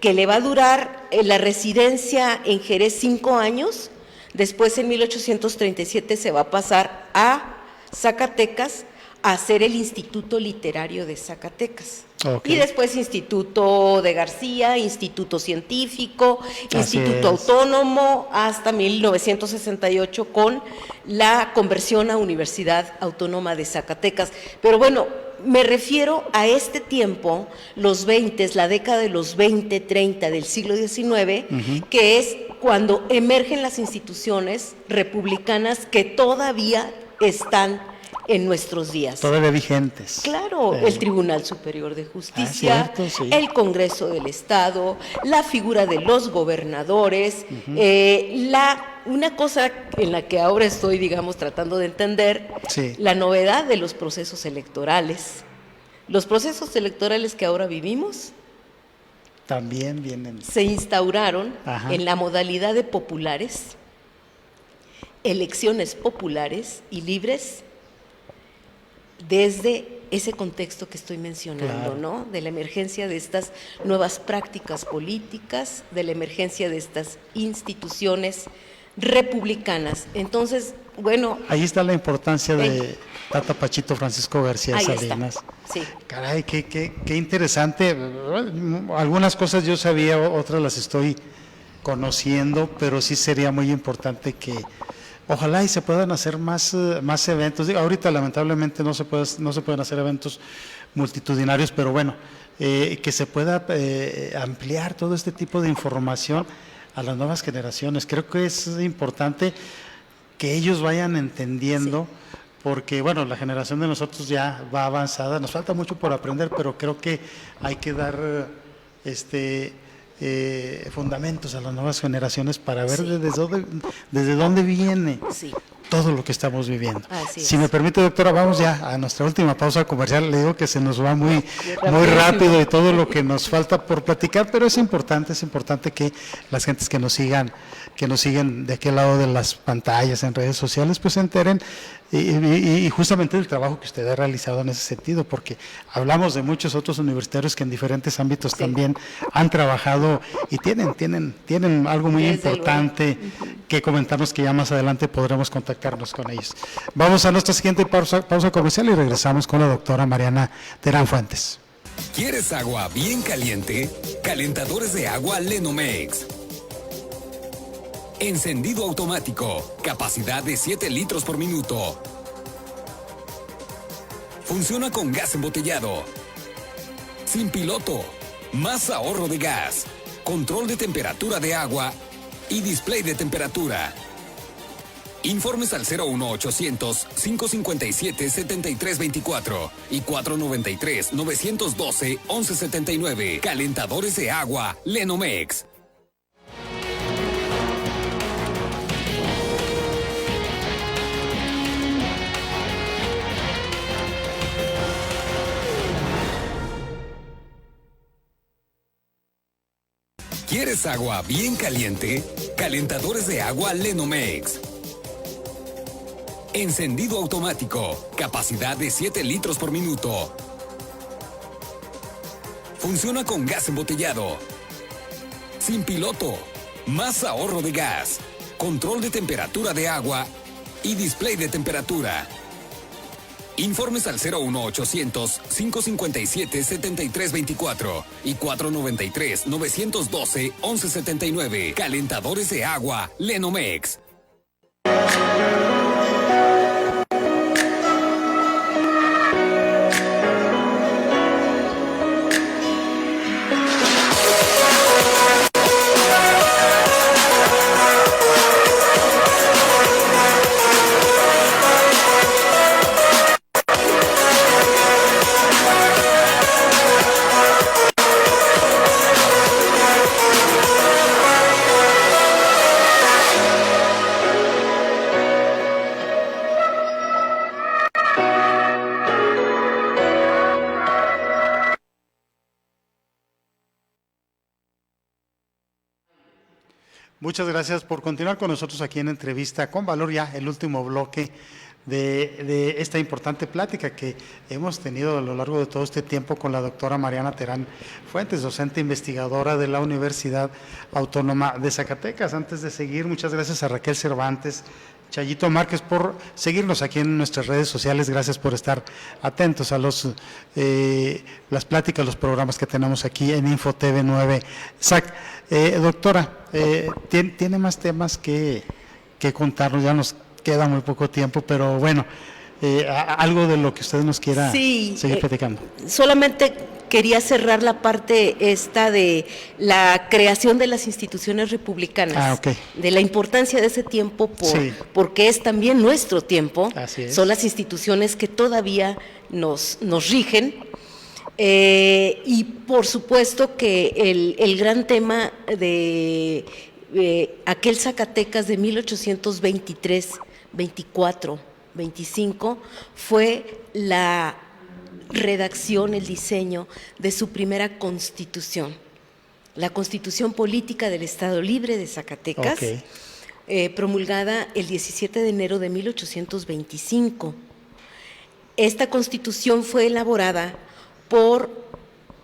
[SPEAKER 3] que le va a durar la residencia en Jerez 5 años. Después, en 1837, se va a pasar a Zacatecas a hacer el Instituto Literario de Zacatecas. Y después Instituto de García, Instituto Científico, Instituto Autónomo, hasta 1968 con la conversión a Universidad Autónoma de Zacatecas. Pero bueno, me refiero a este tiempo, los 20, la década de los 20, 30 del siglo XIX, que es cuando emergen las instituciones republicanas que todavía están en nuestros días.
[SPEAKER 2] Todavía vigentes.
[SPEAKER 3] Claro, el Tribunal Superior de Justicia, el Congreso del Estado, la figura de los gobernadores, una cosa en la que ahora estoy, digamos, tratando de entender, la novedad de los procesos electorales. Los procesos electorales que ahora vivimos
[SPEAKER 2] también vienen.
[SPEAKER 3] Se instauraron en la modalidad de populares, elecciones populares y libres, desde ese contexto que estoy mencionando, ¿no? De la emergencia de estas nuevas prácticas políticas, de la emergencia de estas instituciones republicanas. Entonces, bueno...
[SPEAKER 2] Ahí está la importancia de Tatapachito Francisco García Salinas. Caray, qué interesante. Algunas cosas yo sabía, otras las estoy conociendo, pero sí sería muy importante que ojalá y se puedan hacer más eventos. Digo, ahorita lamentablemente no se pueden hacer eventos multitudinarios, pero bueno, que se pueda ampliar todo este tipo de información a las nuevas generaciones. Creo que es importante que ellos vayan entendiendo, porque bueno, la generación de nosotros ya va avanzada, nos falta mucho por aprender, pero creo que hay que dar fundamentos a las nuevas generaciones para ver desde dónde viene todo lo que estamos viviendo. Si me permite, doctora, vamos ya a nuestra última pausa comercial. Le digo que se nos va muy rápido y todo lo que nos falta por platicar, pero es importante que las gentes que nos siguen de aquel lado de las pantallas en redes sociales, pues se enteren y justamente del trabajo que usted ha realizado en ese sentido, porque hablamos de muchos otros universitarios que en diferentes ámbitos también han trabajado y tienen algo muy importante que comentarnos, que ya más adelante podremos contactarnos con ellos. Vamos a nuestra siguiente pausa comercial y regresamos con la doctora Mariana Terán Fuentes.
[SPEAKER 1] ¿Quieres agua bien caliente? Calentadores de agua Lenomex. Encendido automático, capacidad de 7 litros por minuto. Funciona con gas embotellado. Sin piloto, más ahorro de gas, control de temperatura de agua y display de temperatura. Informes al 01800-557-7324 y 493-912-1179. Calentadores de agua Lenomex. ¿Quieres agua bien caliente? Calentadores de agua Lenomex. Encendido automático, capacidad de 7 litros por minuto. Funciona con gas embotellado. Sin piloto, más ahorro de gas, control de temperatura de agua y display de temperatura. Informes al 01800-557-7324 y 493-912-1179. Calentadores de agua Lenomex.
[SPEAKER 2] Muchas gracias por continuar con nosotros aquí en Entrevista con Valor, ya el último bloque de esta importante plática que hemos tenido a lo largo de todo este tiempo con la doctora Mariana Terán Fuentes, docente investigadora de la Universidad Autónoma de Zacatecas. Antes de seguir, muchas gracias a Raquel Cervantes, Chayito Márquez por seguirnos aquí en nuestras redes sociales. Gracias por estar atentos a las pláticas, los programas que tenemos aquí en InfoTV 9 SAC. Doctora, tiene más temas que contarnos, ya nos queda muy poco tiempo, pero bueno, algo de lo que usted nos quiera seguir platicando.
[SPEAKER 3] Solamente quería cerrar la parte esta de la creación de las instituciones republicanas, de la importancia de ese tiempo, porque es también nuestro tiempo.
[SPEAKER 2] Así es.
[SPEAKER 3] Son las instituciones que todavía nos rigen. Y por supuesto que el gran tema de aquel Zacatecas de 1823, 24, 25 fue la redacción, el diseño de su primera constitución, la Constitución Política del Estado Libre de Zacatecas, promulgada el 17 de enero de 1825. Esta constitución fue elaborada por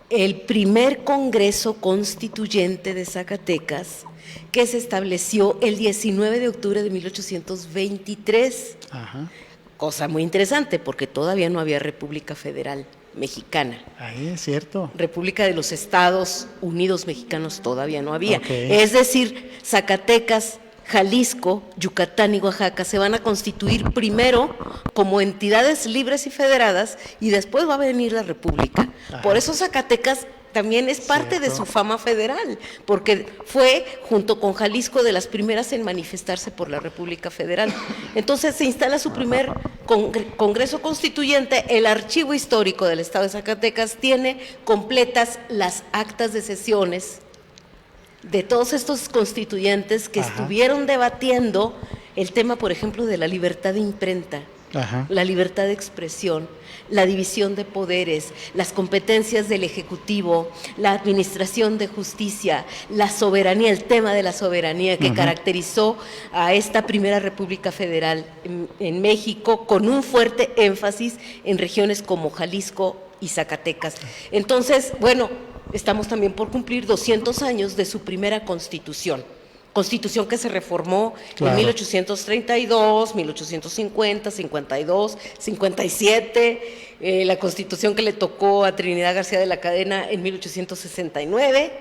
[SPEAKER 3] el primer Congreso Constituyente de Zacatecas, que se estableció el 19 de octubre de 1823.
[SPEAKER 2] Ajá.
[SPEAKER 3] Cosa muy interesante, porque todavía no había República Federal Mexicana.
[SPEAKER 2] Ahí es cierto.
[SPEAKER 3] República de los Estados Unidos Mexicanos todavía no había. Es decir, Zacatecas, Jalisco, Yucatán y Oaxaca se van a constituir primero como entidades libres y federadas y después va a venir la República.
[SPEAKER 2] Ajá.
[SPEAKER 3] Por eso Zacatecas también es parte de su fama federal, porque fue, junto con Jalisco, de las primeras en manifestarse por la República Federal. Entonces se instala su primer Congreso Constituyente, el archivo histórico del Estado de Zacatecas tiene completas las actas de sesiones de todos estos constituyentes que estuvieron debatiendo el tema, por ejemplo, de la libertad de imprenta, la libertad de expresión, la división de poderes, las competencias del Ejecutivo, la administración de justicia, la soberanía, el tema de la soberanía que caracterizó a esta primera República Federal en México, con un fuerte énfasis en regiones como Jalisco y Zacatecas. Entonces, bueno, estamos también por cumplir 200 años de su primera constitución que se reformó en 1832, 1850, 52, 57, la constitución que le tocó a Trinidad García de la Cadena en 1869.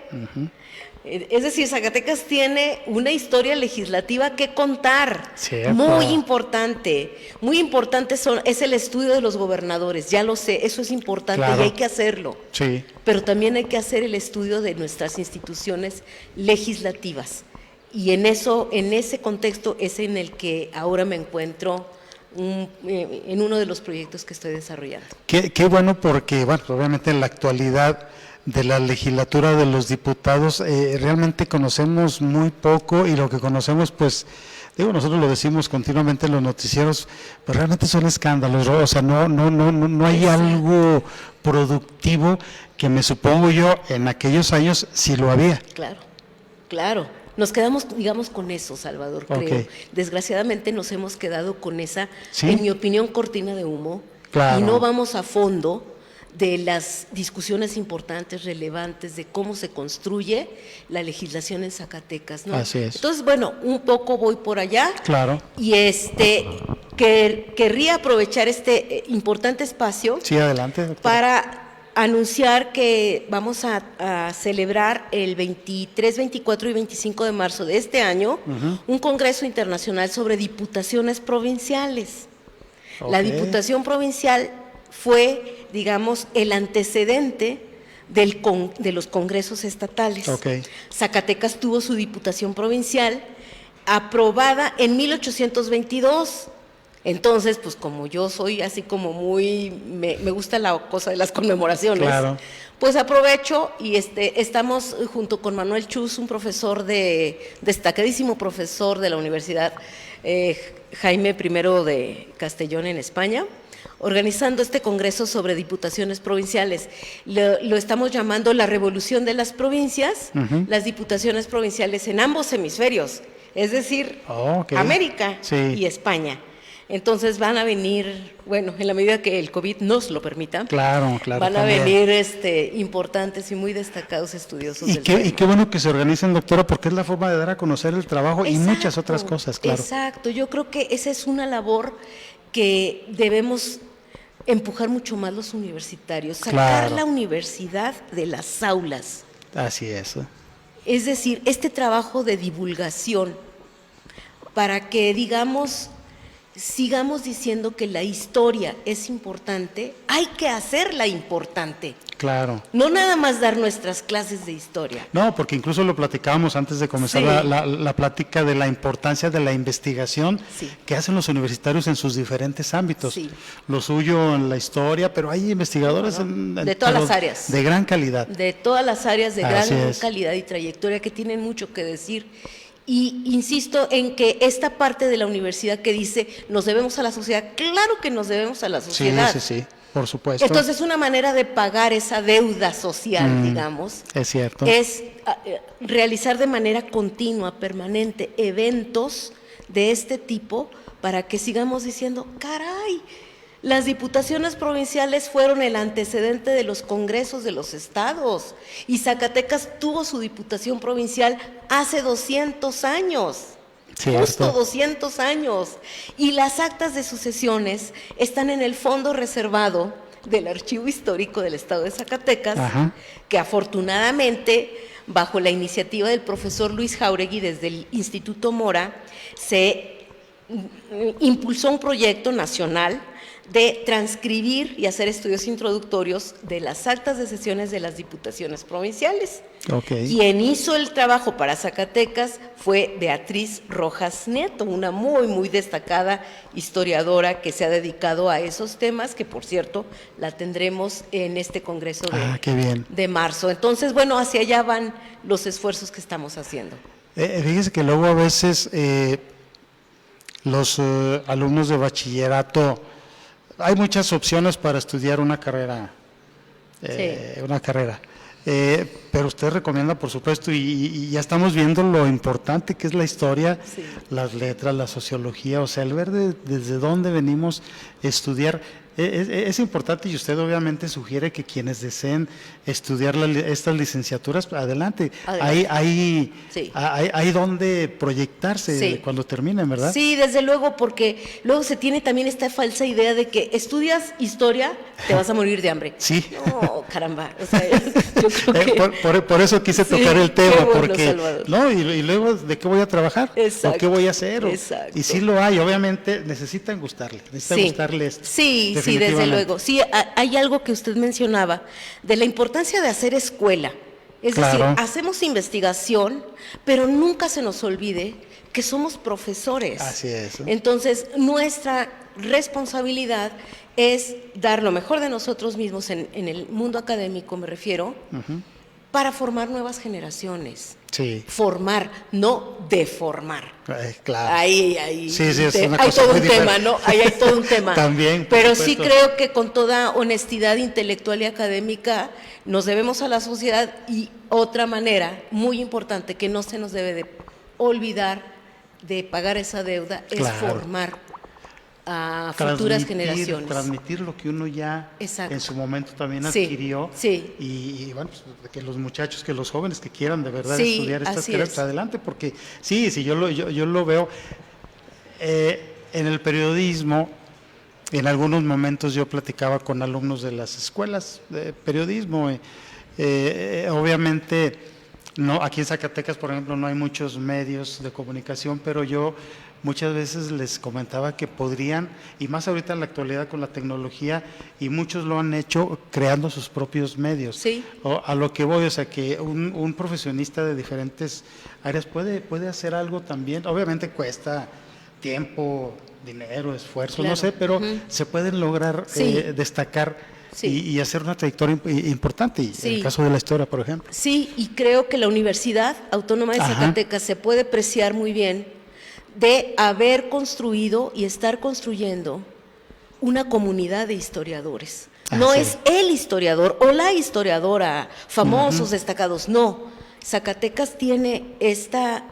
[SPEAKER 3] Es decir, Zacatecas tiene una historia legislativa que contar, muy importante es el estudio de los gobernadores, ya lo sé, eso es importante y hay que hacerlo, pero también hay que hacer el estudio de nuestras instituciones legislativas. Y en ese contexto es en el que ahora me encuentro en uno de los proyectos que estoy desarrollando.
[SPEAKER 2] Qué bueno, porque bueno, obviamente en la actualidad de la legislatura de los diputados realmente conocemos muy poco y lo que conocemos, pues, digo, nosotros lo decimos continuamente en los noticieros, pero realmente son escándalos, ¿no? O sea, no hay algo productivo que me supongo yo en aquellos años sí lo había.
[SPEAKER 3] Claro. Nos quedamos, digamos, con eso, Salvador, creo. Desgraciadamente nos hemos quedado con esa, en mi opinión, cortina de humo, y no vamos a fondo de las discusiones importantes, relevantes, de cómo se construye la legislación en Zacatecas, ¿no?
[SPEAKER 2] Así es.
[SPEAKER 3] Entonces, bueno, un poco voy por allá. Y querría aprovechar este importante espacio.
[SPEAKER 2] Sí, adelante, doctora.
[SPEAKER 3] Para anunciar que vamos a celebrar el 23, 24 y 25 de marzo de este año un congreso internacional sobre diputaciones provinciales. La diputación provincial fue, digamos, el antecedente de los congresos estatales. Zacatecas tuvo su diputación provincial aprobada en 1822. Entonces, pues como yo soy así como muy, me gusta la cosa de las conmemoraciones, pues aprovecho y estamos junto con Manuel Chus, un profesor destacadísimo profesor de la Universidad Jaime I de Castellón en España, organizando este congreso sobre diputaciones provinciales. Lo estamos llamando la revolución de las provincias, las diputaciones provinciales en ambos hemisferios, es decir, América y España. Entonces van a venir, bueno, en la medida que el COVID nos lo permita, van a venir importantes y muy destacados estudiosos del tema.
[SPEAKER 2] Y qué bueno que se organicen, doctora, porque es la forma de dar a conocer el trabajo y muchas otras cosas,
[SPEAKER 3] Exacto, yo creo que esa es una labor que debemos empujar mucho más los universitarios, sacar la universidad de las aulas.
[SPEAKER 2] Así es.
[SPEAKER 3] Es decir, este trabajo de divulgación para que, digamos, sigamos diciendo que la historia es importante, hay que hacerla importante. No nada más dar nuestras clases de historia.
[SPEAKER 2] No, porque incluso lo platicábamos antes de comenzar la plática de la importancia de la investigación que hacen los universitarios en sus diferentes ámbitos. Lo suyo en la historia, pero hay investigadores
[SPEAKER 3] de todas las áreas.
[SPEAKER 2] De gran calidad.
[SPEAKER 3] De todas las áreas de gran calidad y trayectoria que tienen mucho que decir. Y insisto en que esta parte de la universidad que dice nos debemos a la sociedad, claro que nos debemos a la sociedad.
[SPEAKER 2] Sí, por supuesto.
[SPEAKER 3] Entonces una manera de pagar esa deuda social, digamos,
[SPEAKER 2] es cierto,
[SPEAKER 3] es realizar de manera continua, permanente, eventos de este tipo para que sigamos diciendo, caray, las diputaciones provinciales fueron el antecedente de los congresos de los estados y Zacatecas tuvo su diputación provincial hace 200 años, justo 200 años, y las actas de sus sesiones están en el fondo reservado del Archivo Histórico del Estado de Zacatecas,
[SPEAKER 2] Ajá.
[SPEAKER 3] que afortunadamente, bajo la iniciativa del profesor Luis Jáuregui desde el Instituto Mora, se impulsó un proyecto nacional de transcribir y hacer estudios introductorios de las actas de sesiones de las diputaciones provinciales.
[SPEAKER 2] Okay.
[SPEAKER 3] Quien hizo el trabajo para Zacatecas fue Beatriz Rojas Nieto, una muy destacada historiadora que se ha dedicado a esos temas, que por cierto la tendremos en este congreso
[SPEAKER 2] qué bien.
[SPEAKER 3] de marzo. Entonces, bueno, hacia allá van los esfuerzos que estamos haciendo.
[SPEAKER 2] Fíjese que luego a veces los alumnos de bachillerato, hay muchas opciones para estudiar una carrera, pero usted recomienda, por supuesto, y ya estamos viendo lo importante que es la historia,
[SPEAKER 3] Sí.
[SPEAKER 2] las letras, la sociología, o sea, el ver desde dónde venimos a estudiar. Es importante, y usted obviamente sugiere que quienes deseen estudiar estas licenciaturas, adelante. Hay
[SPEAKER 3] Sí.
[SPEAKER 2] hay donde proyectarse
[SPEAKER 3] Sí.
[SPEAKER 2] cuando terminen, ¿verdad?
[SPEAKER 3] Sí, desde luego, porque luego se tiene también esta falsa idea de que estudias historia, te vas a morir de hambre.
[SPEAKER 2] Sí.
[SPEAKER 3] No, caramba. O sea, yo creo que...
[SPEAKER 2] Por eso quise
[SPEAKER 3] Sí,
[SPEAKER 2] tocar el
[SPEAKER 3] qué
[SPEAKER 2] tema,
[SPEAKER 3] bueno,
[SPEAKER 2] porque
[SPEAKER 3] Salvador.
[SPEAKER 2] no, y luego ¿de qué voy a trabajar?
[SPEAKER 3] Exacto,
[SPEAKER 2] ¿O qué voy a hacer?
[SPEAKER 3] exacto.
[SPEAKER 2] Y sí lo hay, obviamente necesitan gustarle, gustarle esto.
[SPEAKER 3] Sí, desde
[SPEAKER 2] definitivamente.
[SPEAKER 3] luego. Sí, hay algo que usted mencionaba de la importancia de hacer escuela. Es
[SPEAKER 2] Claro.
[SPEAKER 3] decir, hacemos investigación, pero nunca se nos olvide que somos profesores.
[SPEAKER 2] Así es.
[SPEAKER 3] Entonces, nuestra responsabilidad es dar lo mejor de nosotros mismos en el mundo académico, me refiero, para formar nuevas generaciones.
[SPEAKER 2] Sí.
[SPEAKER 3] Formar, no deformar.
[SPEAKER 2] Claro.
[SPEAKER 3] Ahí
[SPEAKER 2] Sí, es una
[SPEAKER 3] hay
[SPEAKER 2] cosa
[SPEAKER 3] todo
[SPEAKER 2] muy
[SPEAKER 3] un tema,
[SPEAKER 2] diferente.
[SPEAKER 3] ¿no? Ahí hay todo un tema.
[SPEAKER 2] También, por
[SPEAKER 3] Pero sí
[SPEAKER 2] supuesto.
[SPEAKER 3] creo que con toda honestidad intelectual y académica nos debemos a la sociedad, y otra manera muy importante que no se nos debe de olvidar de pagar esa deuda es
[SPEAKER 2] Claro.
[SPEAKER 3] formar a futuras generaciones.
[SPEAKER 2] Transmitir lo que uno ya
[SPEAKER 3] Exacto.
[SPEAKER 2] en su momento también
[SPEAKER 3] Sí,
[SPEAKER 2] adquirió.
[SPEAKER 3] sí.
[SPEAKER 2] Y bueno, pues, que los muchachos, que los jóvenes que quieran de verdad
[SPEAKER 3] Sí,
[SPEAKER 2] estudiar estas
[SPEAKER 3] así
[SPEAKER 2] carreras,
[SPEAKER 3] es.
[SPEAKER 2] pues, adelante, porque sí, yo lo veo en el periodismo. En algunos momentos yo platicaba con alumnos de las escuelas de periodismo. Obviamente, no, aquí en Zacatecas, por ejemplo, no hay muchos medios de comunicación, pero yo muchas veces les comentaba que podrían, y más ahorita en la actualidad con la tecnología, y muchos lo han hecho creando sus propios medios.
[SPEAKER 3] Sí.
[SPEAKER 2] A lo que voy, o sea, que un profesionista de diferentes áreas puede hacer algo también. Obviamente cuesta tiempo, dinero, esfuerzo,
[SPEAKER 3] Claro.
[SPEAKER 2] no sé, pero se pueden lograr
[SPEAKER 3] Sí.
[SPEAKER 2] destacar
[SPEAKER 3] Sí.
[SPEAKER 2] y hacer una trayectoria importante. Y
[SPEAKER 3] Sí.
[SPEAKER 2] en el caso de la historia, por ejemplo.
[SPEAKER 3] Sí, y creo que la Universidad Autónoma de
[SPEAKER 2] Ajá.
[SPEAKER 3] Zacatecas se puede preciar muy bien de haber construido y estar construyendo una comunidad de historiadores. No
[SPEAKER 2] sí.
[SPEAKER 3] es el historiador o la historiadora, famosos, destacados, no. Zacatecas tiene esta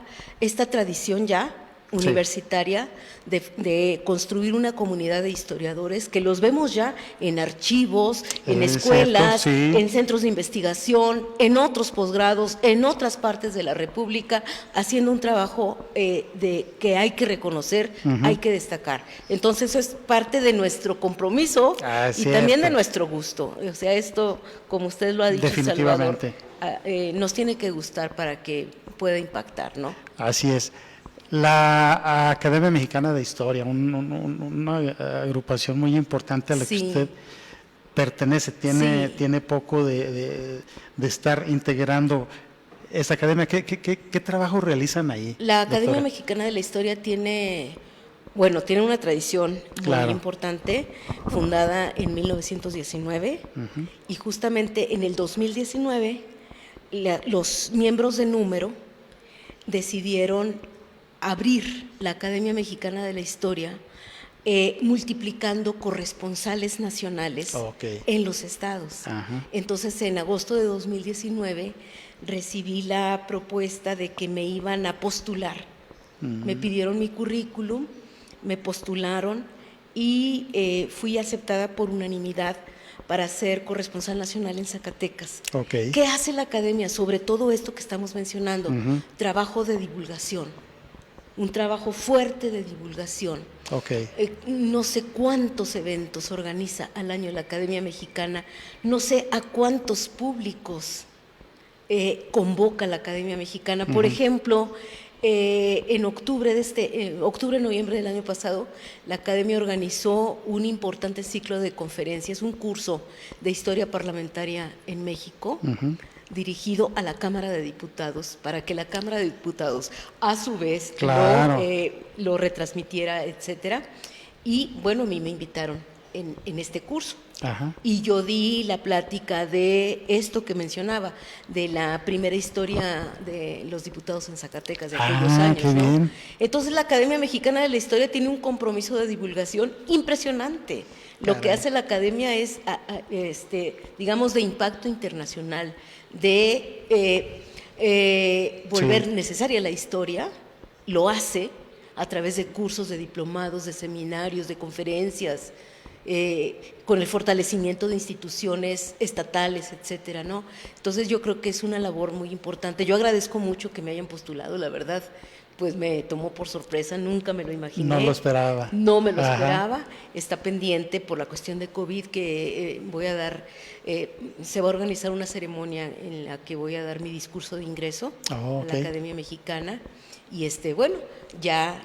[SPEAKER 3] tradición ya universitaria de construir una comunidad de historiadores que los vemos ya en archivos, en escuelas,
[SPEAKER 2] cierto, sí.
[SPEAKER 3] en centros de investigación, en otros posgrados, en otras partes de la República, haciendo un trabajo que hay que reconocer, hay que destacar. Entonces eso es parte de nuestro compromiso y también de nuestro gusto. O sea, esto, como usted lo ha dicho, Salvador, nos tiene que gustar para que pueda impactar, ¿no?
[SPEAKER 2] Así es. La Academia Mexicana de Historia, una agrupación muy importante a la que usted pertenece, tiene poco de estar integrando esta academia. ¿Qué trabajo realizan ahí?
[SPEAKER 3] La Academia
[SPEAKER 2] doctora?
[SPEAKER 3] Mexicana de la Historia tiene una tradición muy importante, fundada en 1919, y justamente en el 2019 los miembros de número decidieron abrir la Academia Mexicana de la Historia, multiplicando corresponsales nacionales en los estados. Entonces, en agosto de 2019 recibí la propuesta de que me iban a postular. Me pidieron mi currículum, me postularon y fui aceptada por unanimidad para ser corresponsal nacional en Zacatecas. ¿Qué hace la academia sobre todo esto que estamos mencionando? Trabajo de divulgación. un trabajo fuerte de divulgación.
[SPEAKER 2] Okay.
[SPEAKER 3] No sé cuántos eventos organiza al año la Academia Mexicana, no sé a cuántos públicos convoca la Academia Mexicana. Por ejemplo, en octubre-noviembre del año pasado, la Academia organizó un importante ciclo de conferencias, un curso de historia parlamentaria en México, dirigido a la Cámara de Diputados, para que la Cámara de Diputados, a su vez,
[SPEAKER 2] claro,
[SPEAKER 3] lo retransmitiera, etcétera. Y bueno, a mí me invitaron en este curso.
[SPEAKER 2] Ajá.
[SPEAKER 3] Y yo di la plática de esto que mencionaba, de la primera historia de los diputados en Zacatecas de aquellos años,
[SPEAKER 2] qué
[SPEAKER 3] ¿no?
[SPEAKER 2] bien.
[SPEAKER 3] Entonces la Academia Mexicana de la Historia tiene un compromiso de divulgación impresionante. Lo que hace la Academia es, digamos, de impacto internacional, de volver necesaria la historia, lo hace a través de cursos, de diplomados, de seminarios, de conferencias, con el fortalecimiento de instituciones estatales, etcétera, ¿no? Entonces yo creo que es una labor muy importante. Yo agradezco mucho que me hayan postulado, la verdad, pues me tomó por sorpresa, nunca me lo imaginé.
[SPEAKER 2] No lo esperaba.
[SPEAKER 3] No me lo esperaba. Está pendiente por la cuestión de COVID que voy a dar, se va a organizar una ceremonia en la que voy a dar mi discurso de ingreso a la Academia Mexicana. Y bueno, ya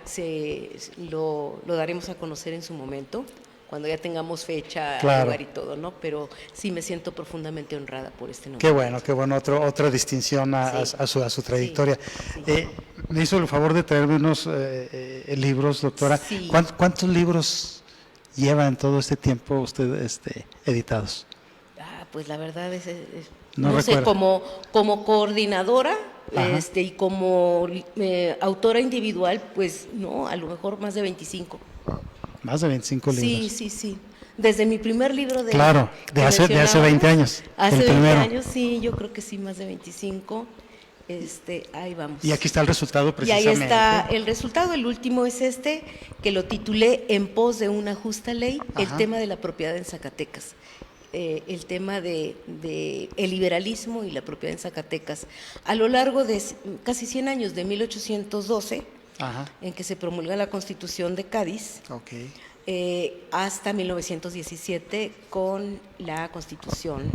[SPEAKER 3] lo daremos a conocer en su momento, cuando ya tengamos fecha, lugar y todo, ¿no? Pero sí me siento profundamente honrada por este nombre.
[SPEAKER 2] Qué bueno, otra distinción a su trayectoria. Sí. Me hizo el favor de traerme unos libros, doctora. Sí. ¿Cuántos libros lleva en todo este tiempo usted editados?
[SPEAKER 3] Pues la verdad es no sé, como coordinadora y como autora individual, pues no, a lo mejor más de 25.
[SPEAKER 2] Más de 25 libros.
[SPEAKER 3] Sí. Desde mi primer libro de...
[SPEAKER 2] Claro, de hace 20 años.
[SPEAKER 3] Hace 20 años, sí, yo creo que sí, más de 25. Ahí vamos.
[SPEAKER 2] Y aquí está el resultado precisamente.
[SPEAKER 3] Y ahí está el resultado, el último es que lo titulé En pos de una justa ley, el tema de la propiedad en Zacatecas. El tema de el liberalismo y la propiedad en Zacatecas. A lo largo de casi 100 años, de 1812, en que se promulga la Constitución de Cádiz, hasta 1917 con la Constitución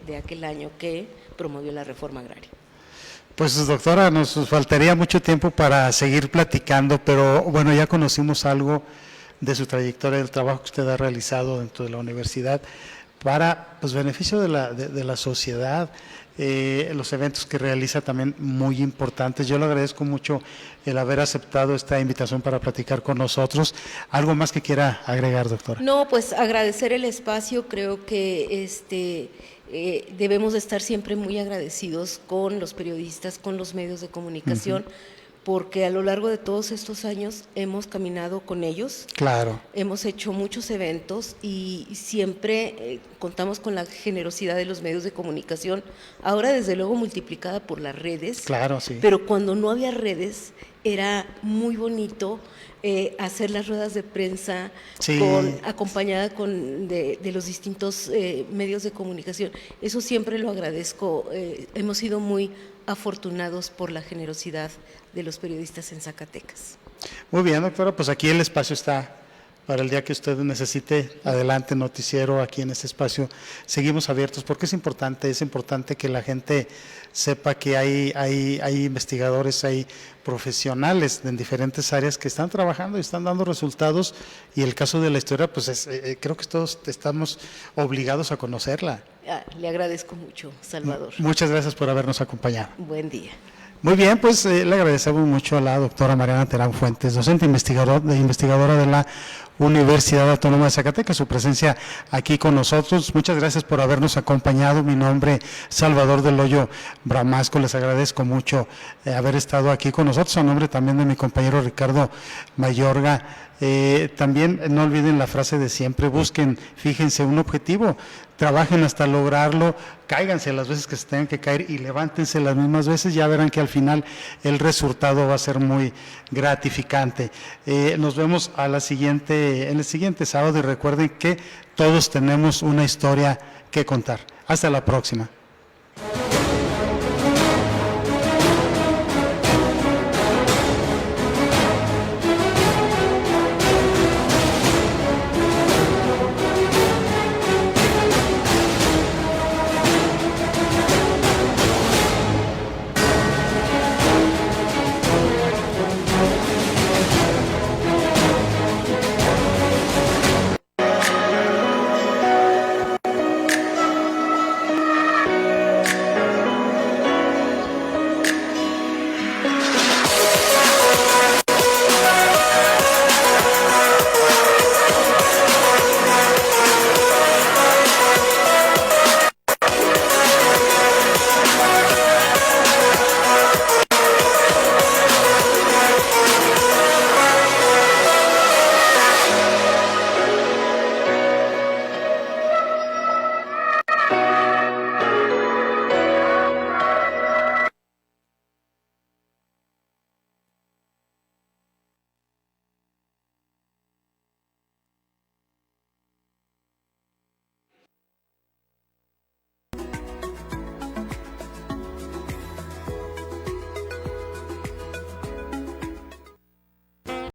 [SPEAKER 3] de aquel año que promovió la reforma agraria.
[SPEAKER 2] Pues doctora, nos faltaría mucho tiempo para seguir platicando, pero bueno, ya conocimos algo de su trayectoria, del trabajo que usted ha realizado dentro de la universidad para beneficio de la sociedad, los eventos que realiza también muy importantes. Yo le agradezco mucho el haber aceptado esta invitación para platicar con nosotros. ¿Algo más que quiera agregar, doctora?
[SPEAKER 3] No, pues agradecer el espacio. Creo que debemos de estar siempre muy agradecidos con los periodistas, con los medios de comunicación, porque a lo largo de todos estos años hemos caminado con ellos.
[SPEAKER 2] Claro.
[SPEAKER 3] Hemos hecho muchos eventos y siempre contamos con la generosidad de los medios de comunicación, ahora desde luego multiplicada por las redes.
[SPEAKER 2] Claro, sí.
[SPEAKER 3] Pero cuando no había redes era muy bonito hacer las ruedas de prensa acompañada de los distintos medios de comunicación. Eso siempre lo agradezco. Hemos sido muy afortunados por la generosidad de los periodistas en Zacatecas.
[SPEAKER 2] Muy bien, doctora, pues aquí el espacio está para el día que usted necesite. Adelante, noticiero, aquí en este espacio seguimos abiertos, porque es importante que la gente sepa que hay investigadores, hay profesionales en diferentes áreas que están trabajando y están dando resultados, y el caso de la historia, pues creo que todos estamos obligados a conocerla.
[SPEAKER 3] Le agradezco mucho, Salvador.
[SPEAKER 2] Muchas gracias por habernos acompañado.
[SPEAKER 3] Buen día.
[SPEAKER 2] Muy bien, pues le agradecemos mucho a la doctora Mariana Terán Fuentes, docente investigadora de la Universidad Autónoma de Zacatecas, su presencia aquí con nosotros. Muchas gracias por habernos acompañado. Mi nombre es Salvador del Hoyo Bramasco. Les agradezco mucho haber estado aquí con nosotros, a nombre también de mi compañero Ricardo Mayorga. También no olviden la frase de siempre: busquen, fíjense un objetivo, trabajen hasta lograrlo, cáiganse las veces que se tengan que caer y levántense las mismas veces, ya verán que al final el resultado va a ser muy gratificante. Nos vemos en el siguiente sábado, y recuerden que todos tenemos una historia que contar. Hasta la próxima.